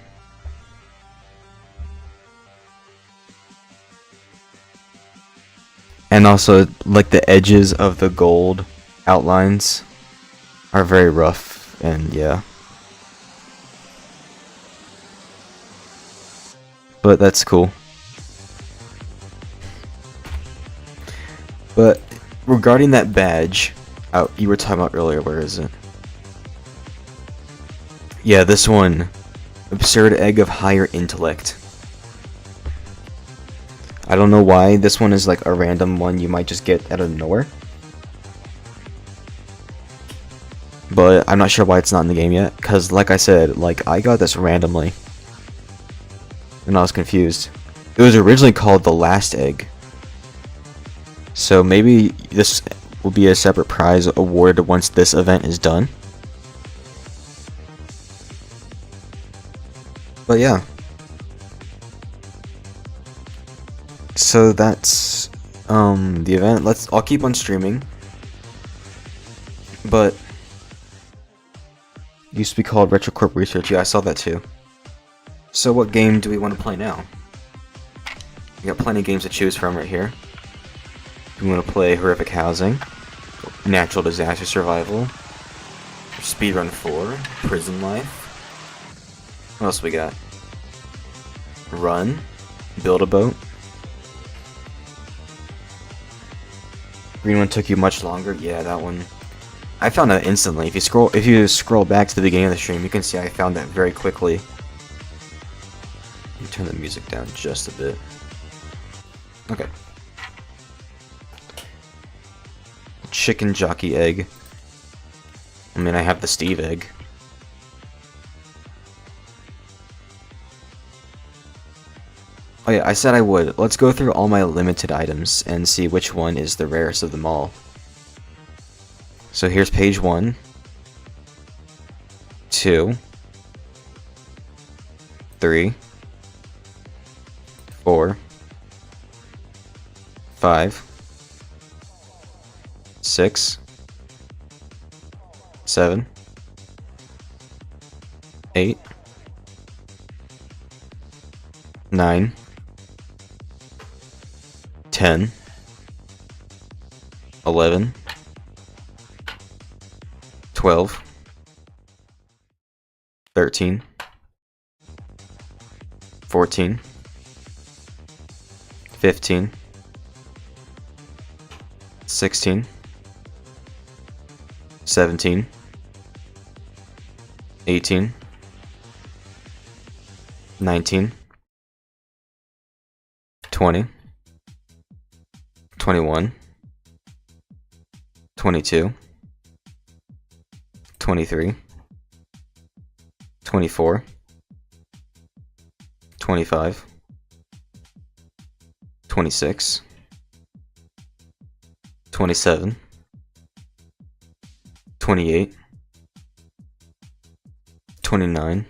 And also, like, the edges of the gold outlines are very rough, and yeah. But that's cool. But regarding that badge, you were talking about earlier, where is it? Yeah, this one. Absurd Egg of Higher Intellect. I don't know why this one is like a random one you might just get out of nowhere. But I'm not sure why it's not in the game yet, because like I said, like, I got this randomly. And I was confused. It was originally called the Last Egg. So maybe this will be a separate prize awarded once this event is done. But yeah. So that's the event. I'll keep on streaming. But it used to be called Retrocorp Research. Yeah, I saw that too. So what game do we want to play now? We got plenty of games to choose from right here. We want to play Horrific Housing, Natural Disaster Survival, Speedrun 4, Prison Life. What else we got? Run, Build a Boat. Green one took you much longer. Yeah, that one. I found that instantly. If you scroll back to the beginning of the stream, you can see I found that very quickly. Let me turn the music down just a bit. Okay. Chicken Jockey Egg. I mean, I have the Steve Egg. Oh yeah, I said I would. Let's go through all my limited items and see which one is the rarest of them all. So here's page 1, 2, 3, 4, 5, 6, 7, 8, 9, 10, 11, 12, 13, 14, 15, 16, 17, 18, 19, 20, 21, 22, 23, 24, 25, 26, 27, 28, 29,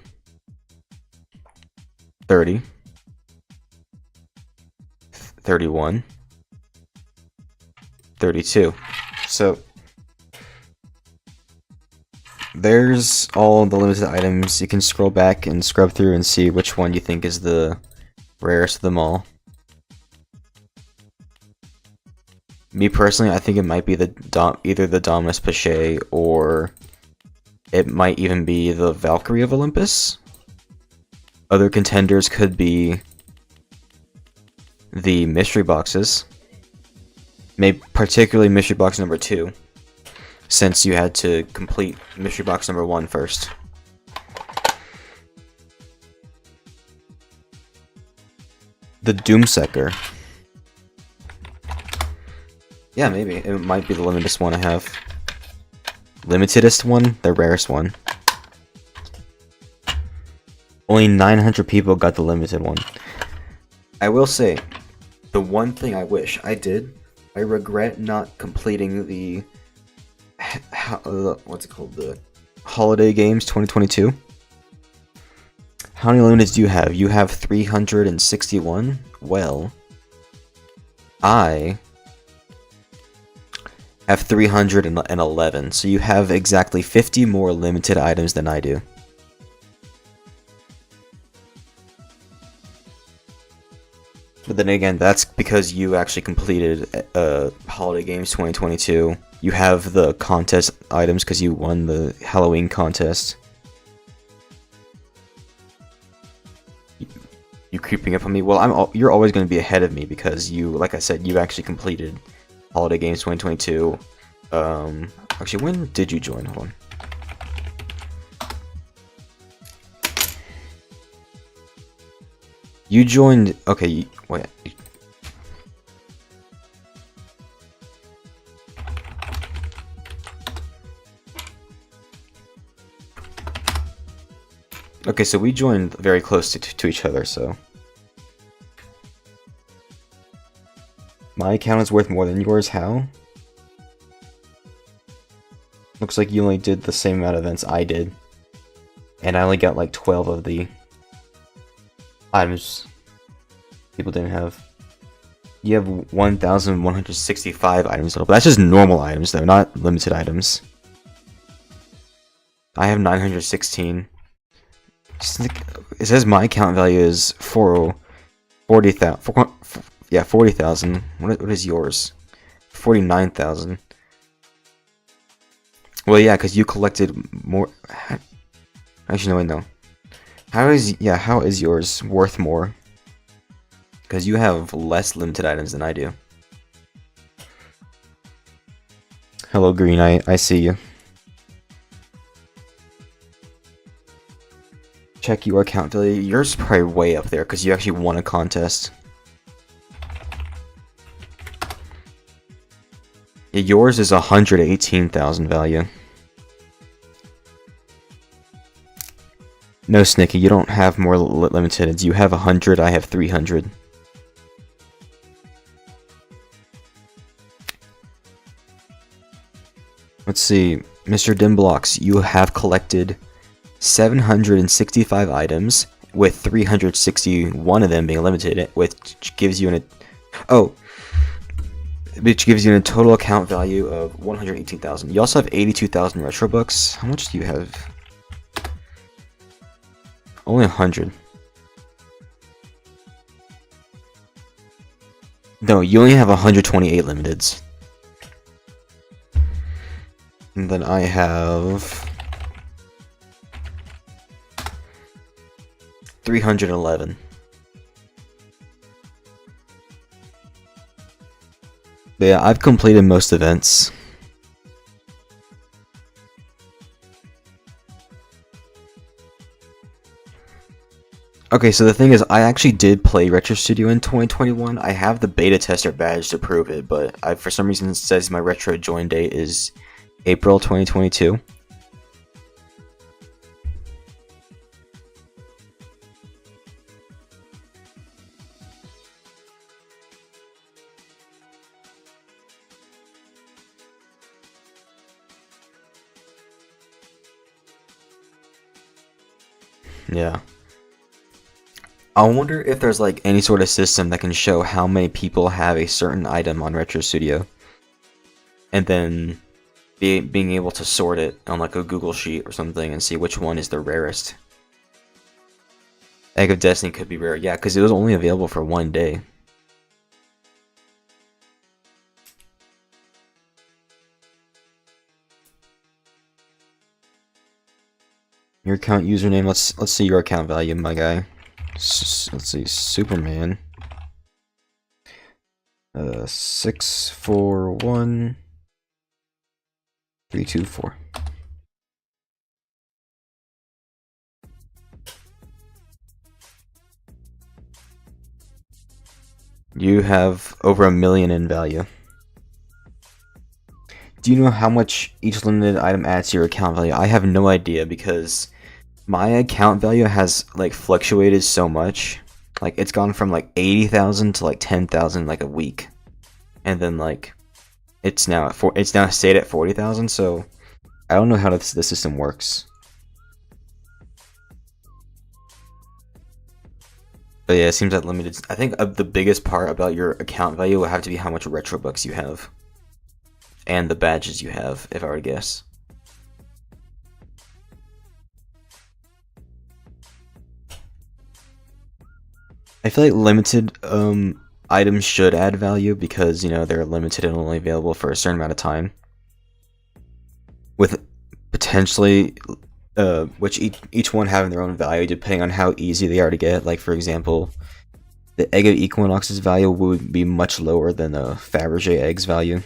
30, 31, 32. So there's all the limited items. You can scroll back and scrub through and see which one you think is the rarest of them all. Me personally, I think it might be either the Dominus Pache or it might even be the Valkyrie of Olympus. Other contenders could be the mystery boxes. Maybe particularly mystery box number 2, since you had to complete mystery box number 1 first. The Doomsucker. Yeah, maybe. It might be the limitedest one I have. Limitedest one? The rarest one. Only 900 people got the limited one. I will say, the one thing I wish I did, I regret not completing the what's it called? The Holiday Games 2022. How many limiteds do you have? You have 361? Well, I have 311, so you have exactly 50 more limited items than I do. But then again, that's because you actually completed Holiday Games 2022. You have the contest items because you won the Halloween contest. You creeping up on me? Well, you're always going to be ahead of me because you, like I said, you actually completed Holiday Games 2022. Actually, when did you join? Hold on. You joined. Okay, wait. Okay, so we joined very close to each other, so. My account is worth more than yours, how? Looks like you only did the same amount of events I did. And I only got like 12 of the items people didn't have. You have 1,165 items total, but that's just normal items though, not limited items. I have 916. It says my account value is 40,000. Yeah, 40,000. What is yours? 49,000. Well, yeah, because you collected more. Actually, no, wait, no. How is yours worth more? Because you have less limited items than I do. Hello, Green. I see you. Check your account value. Yours is probably way up there because you actually won a contest. Yeah, yours is 118,000 value. No, Snicky, you don't have more limiteds. You have 100, I have 300. Let's see, Mr. Dimblocks, you have collected 765 items, with 361 of them being limited, which gives you which gives you a total account value of 118,000. You also have 82,000 retro books. How much do you have? Only 100. No, you only have 128 limiteds. And then I have 311. But yeah, I've completed most events. Okay, so the thing is, I actually did play Retrostudio in 2021. I have the beta tester badge to prove it, but for some reason it says my retro join date is April 2022. Yeah. I wonder if there's like any sort of system that can show how many people have a certain item on Retrostudio, and then being able to sort it on like a Google sheet or something and see which one is the rarest. Egg of Destiny could be rare, yeah, because it was only available for 1 day. Your account username. Let's see your account value, my guy. Let's see, Superman. 641324. You have over 1 million in value. Do you know how much each limited item adds to your account value? I have no idea because my account value has like fluctuated so much. Like it's gone from like 80,000 to like 10,000 like a week, and then like it's now stayed at 40,000. So I don't know how the system works. But yeah, it seems that limited. I think the biggest part about your account value will have to be how much retro bucks you have, and the badges you have, if I were to guess. I feel like limited items should add value because, you know, they're limited and only available for a certain amount of time. With potentially, which each one having their own value depending on how easy they are to get. Like, for example, the Egg of Equinox's value would be much lower than a Fabergé egg's value.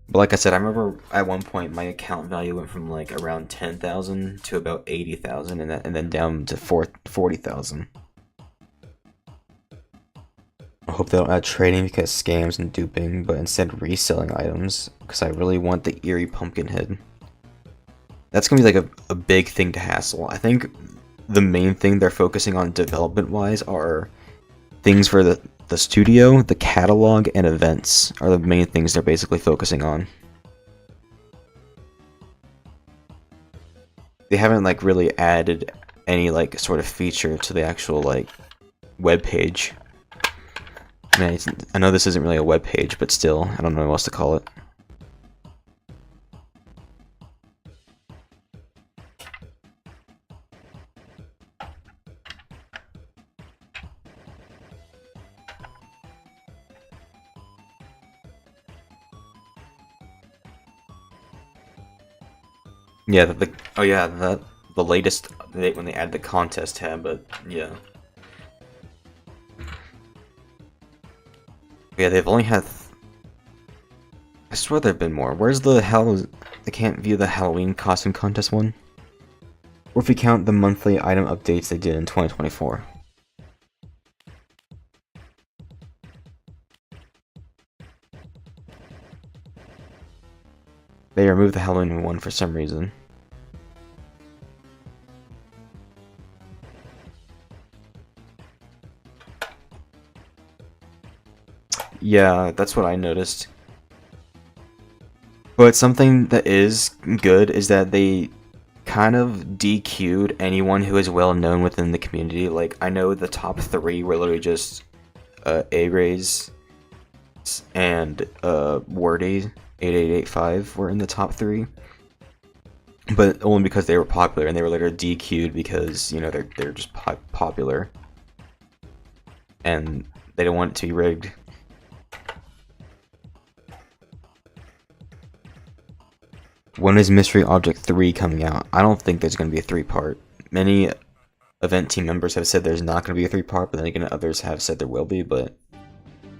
But like I said, I remember at one point my account value went from like around 10,000 to about 80,000, and then down to 40,000. I hope they don't add trading because scams and duping, but instead reselling items, because I really want the Eerie Pumpkinhead. That's gonna be like a big thing to hassle. I think the main thing they're focusing on development-wise are things for the studio, the catalog, and events are the main things they're basically focusing on. They haven't like really added any like sort of feature to the actual like web page. I mean, I know this isn't really a web page, but still, I don't know what else to call it. Yeah, the latest update when they add the contest tab, but yeah. Yeah, they've only had. I swear there've been more. Where's the hell? I can't view the Halloween costume contest one. Or if we count the monthly item updates they did in 2024. They removed the Halloween one for some reason. Yeah, that's what I noticed. But something that is good is that they kind of DQ'd anyone who is well known within the community. Like, I know the top 3 were literally just A-Rays and Wordy 8885 were in the top 3. But only because they were popular, and they were later DQ'd because, you know, they're just popular. And they don't want it to be rigged. When is Mystery Object 3 coming out? I don't think there's going to be a 3-part. Many event team members have said there's not going to be a 3-part, but then again others have said there will be, but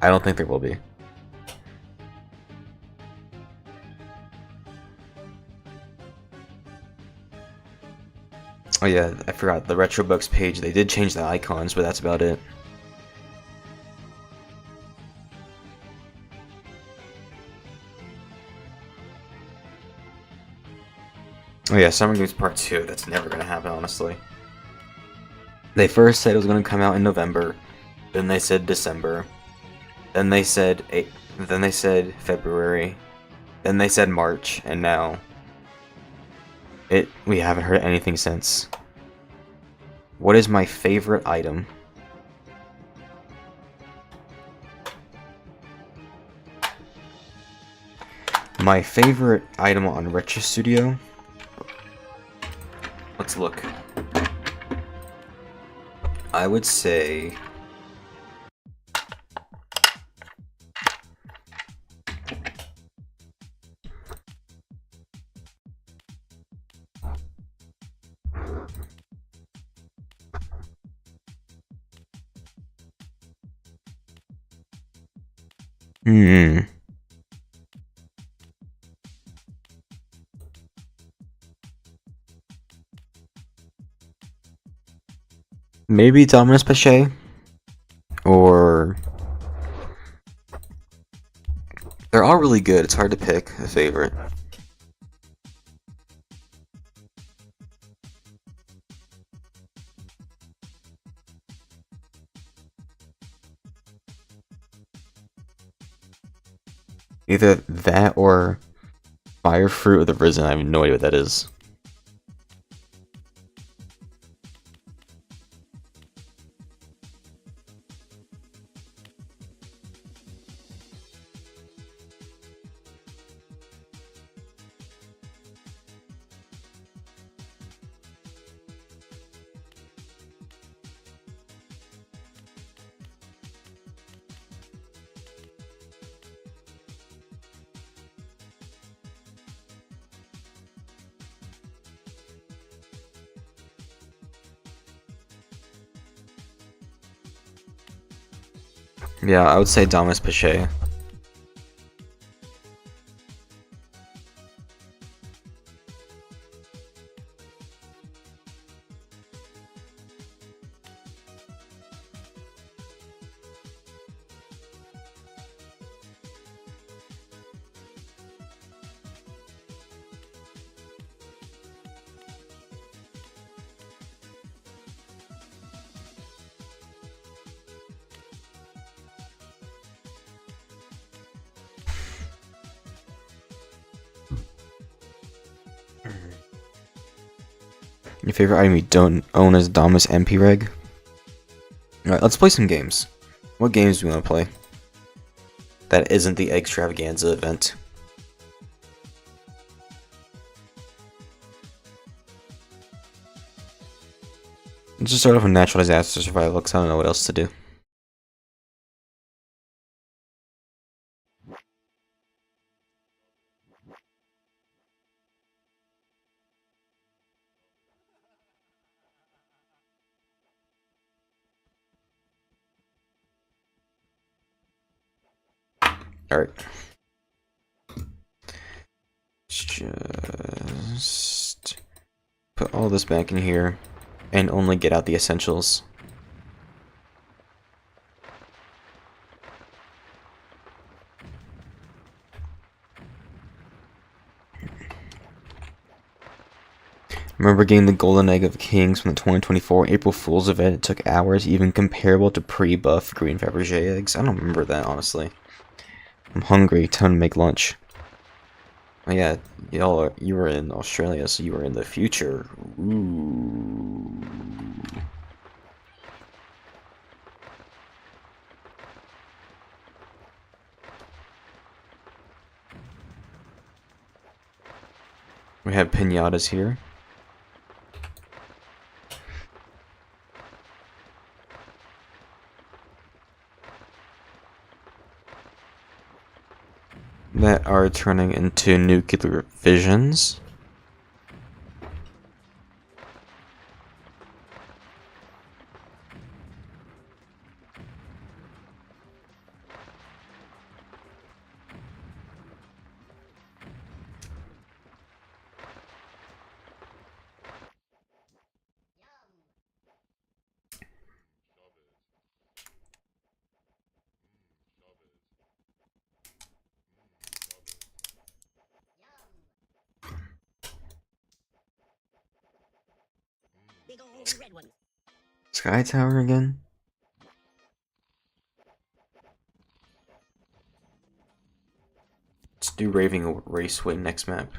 I don't think there will be. Oh yeah, I forgot, the Retrobooks page, they did change the icons, but that's about it. Oh yeah, Summer Games Part 2, that's never gonna happen, honestly. They first said it was gonna come out in November, then they said December, then they said February, then they said March, and now we haven't heard anything since. What is my favorite item? My favorite item on Retrostudio? Let's look. I would say maybe Dominus Pache? Or... They're all really good, it's hard to pick a favorite. Either that or Fire Fruit of the Risen, I have no idea what that is. Yeah, I would say Damas Pache. Your favorite item you don't own is Damas MP Reg? Alright, let's play some games. What games do we want to play? That isn't the Eggstravaganza event. Let's just start off with natural disaster survival because I don't know what else to do. Alright. Just put all this back in here and only get out the essentials. Remember getting the golden egg of kings from the 2024 April Fool's event? It took hours, even comparable to pre-buff green Fabergé eggs. I don't remember that, honestly. I'm hungry. Time to make lunch. Oh yeah, you were in Australia, so you were in the future. Ooh. We have pinatas here. That are turning into nuclear visions. Sky Tower again? Let's do Raving Raceway next map.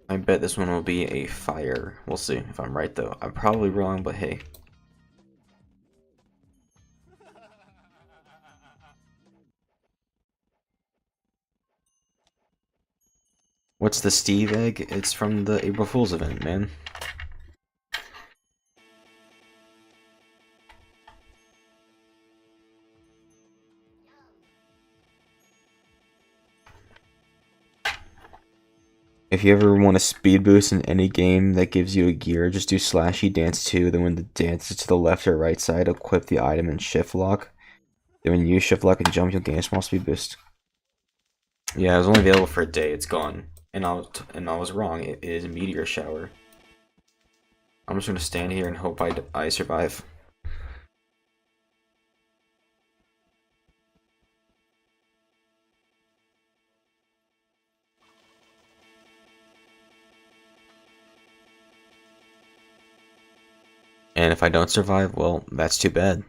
I bet this one will be a fire. We'll see if I'm right though. I'm probably wrong, but hey. What's the Steve egg? It's from the April Fool's event, man. If you ever want a speed boost in any game that gives you a gear, just do slashy dance 2, then when the dance is to the left or right side, equip the item and shift lock. Then when you use shift lock and jump, you'll gain a small speed boost. Yeah, it was only available for a day, it's gone. And I was wrong, it is a meteor shower. I'm just gonna stand here and hope I survive. And if I don't survive, well, that's too bad.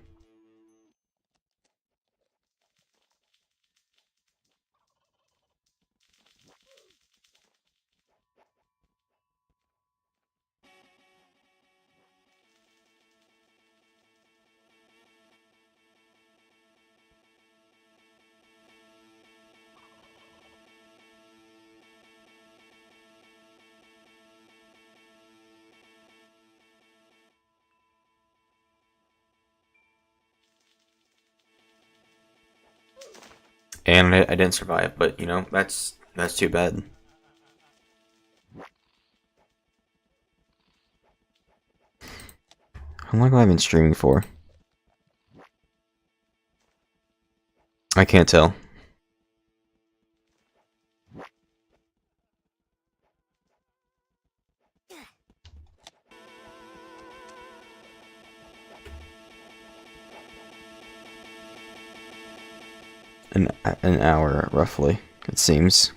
And I didn't survive, but you know, that's too bad. How long have I been streaming for? I can't tell. An hour, roughly, it seems.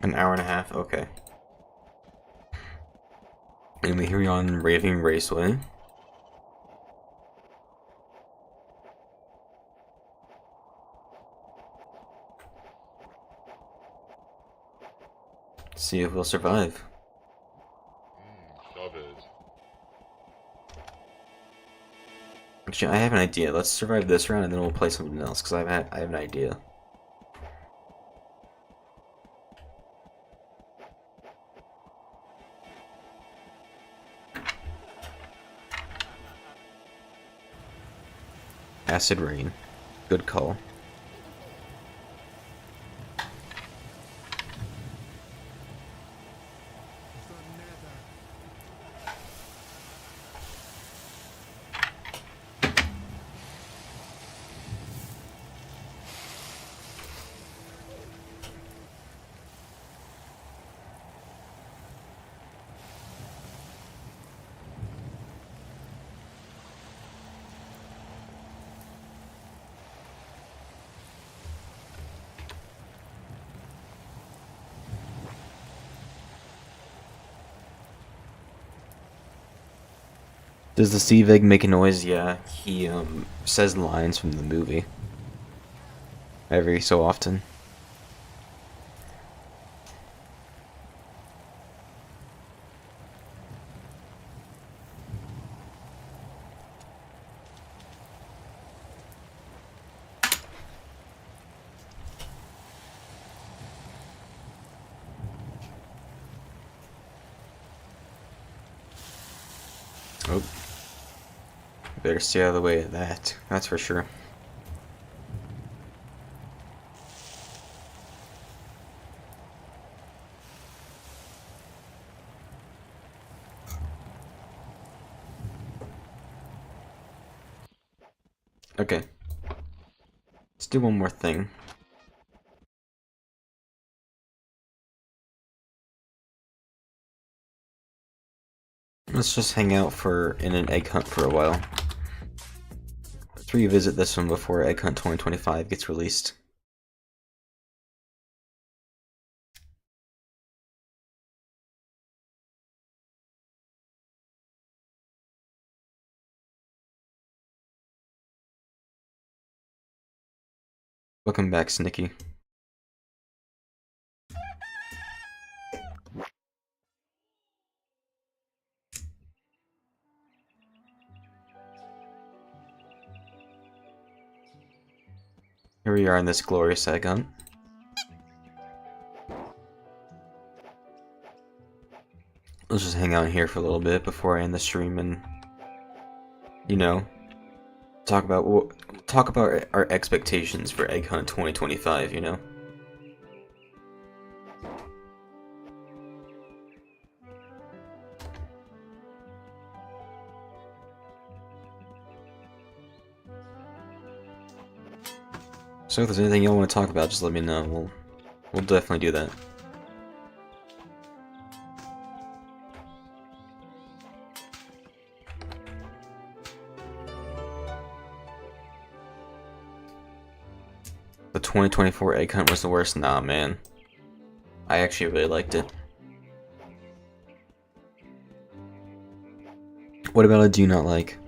An hour and a half, okay. Anyway, here we are on Raving Raceway. See if we'll survive. Actually, I have an idea. Let's survive this round and then we'll play something else, because I have an idea. Acid Rain. Good call. Does the Steve Egg make a noise? Yeah, he says lines from the movie every so often. Oh. Better stay out of the way of that, that's for sure. Okay. Let's do one more thing. Let's just hang out in an egg hunt for a while. Let's revisit this one before Egg Hunt 2025 gets released. Welcome back, Snicky. Here we are in this glorious egg hunt. Let's just hang out here for a little bit before I end the stream and, you know, talk about our expectations for Egg Hunt 2025, you know? So if there's anything y'all want to talk about, just let me know. We'll definitely do that. The 2024 Egg Hunt was the worst? Nah, man. I actually really liked it. What about it do you not like?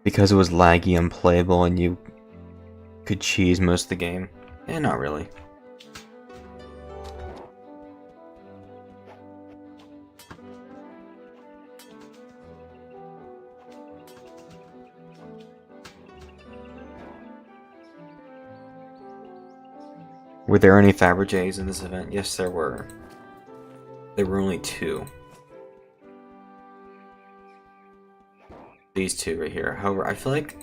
Because it was laggy, unplayable, and you could cheese most of the game? Eh, not really. Were there any Fabergés in this event? Yes, there were. There were only 2. These 2 right here. However, I feel like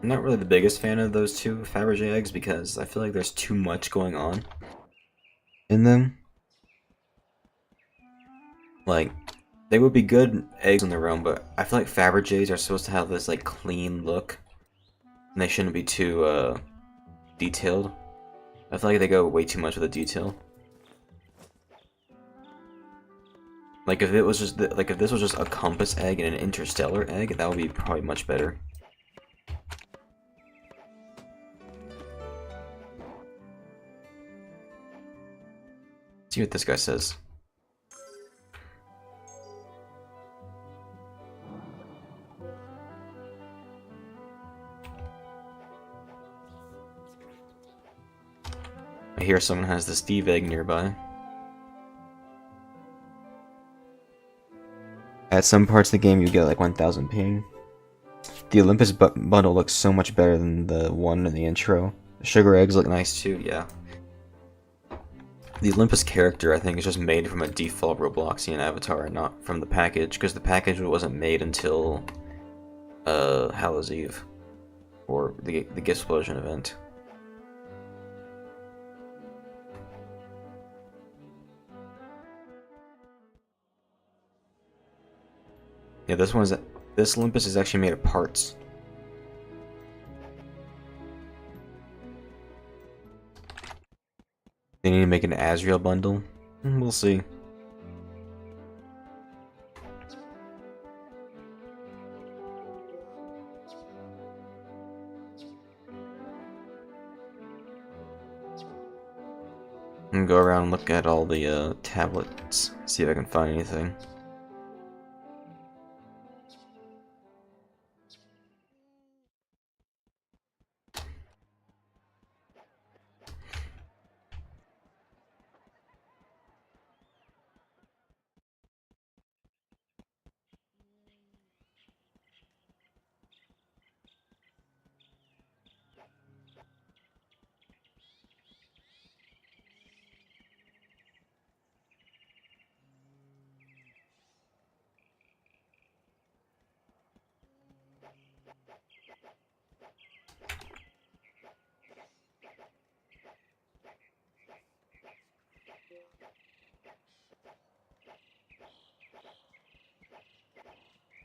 I'm not really the biggest fan of those 2 Fabergé eggs because I feel like there's too much going on in them. Like, they would be good eggs on their own, but I feel like Fabergés are supposed to have this like clean look, and they shouldn't be too detailed. I feel like they go way too much with the detail. Like if it was just if this was just a compass egg and an interstellar egg, that would be probably much better. Let's see what this guy says. I hear someone has the Steve egg nearby. At some parts of the game, you get like 1000 ping. The Olympus bundle looks so much better than the one in the intro. The sugar eggs look nice too, yeah. The Olympus character, I think, is just made from a default Robloxian avatar and not from the package, because the package wasn't made until Hallows Eve, or the Gifsplosion event. Yeah, this Olympus is actually made of parts. They need to make an Azrael bundle. We'll see. I'm gonna go around and look at all the tablets, see if I can find anything.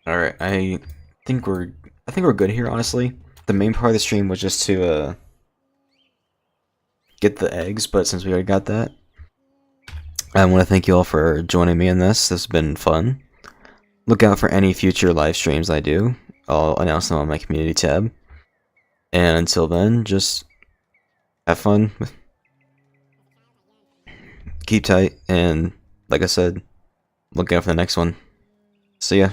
Alright, I think we're good here, honestly. The main part of the stream was just to get the eggs, but since we already got that, I want to thank you all for joining me in this. This has been fun. Look out for any future live streams I do. I'll announce them on my community tab. And until then, just have fun. Keep tight, and like I said, look out for the next one. See ya.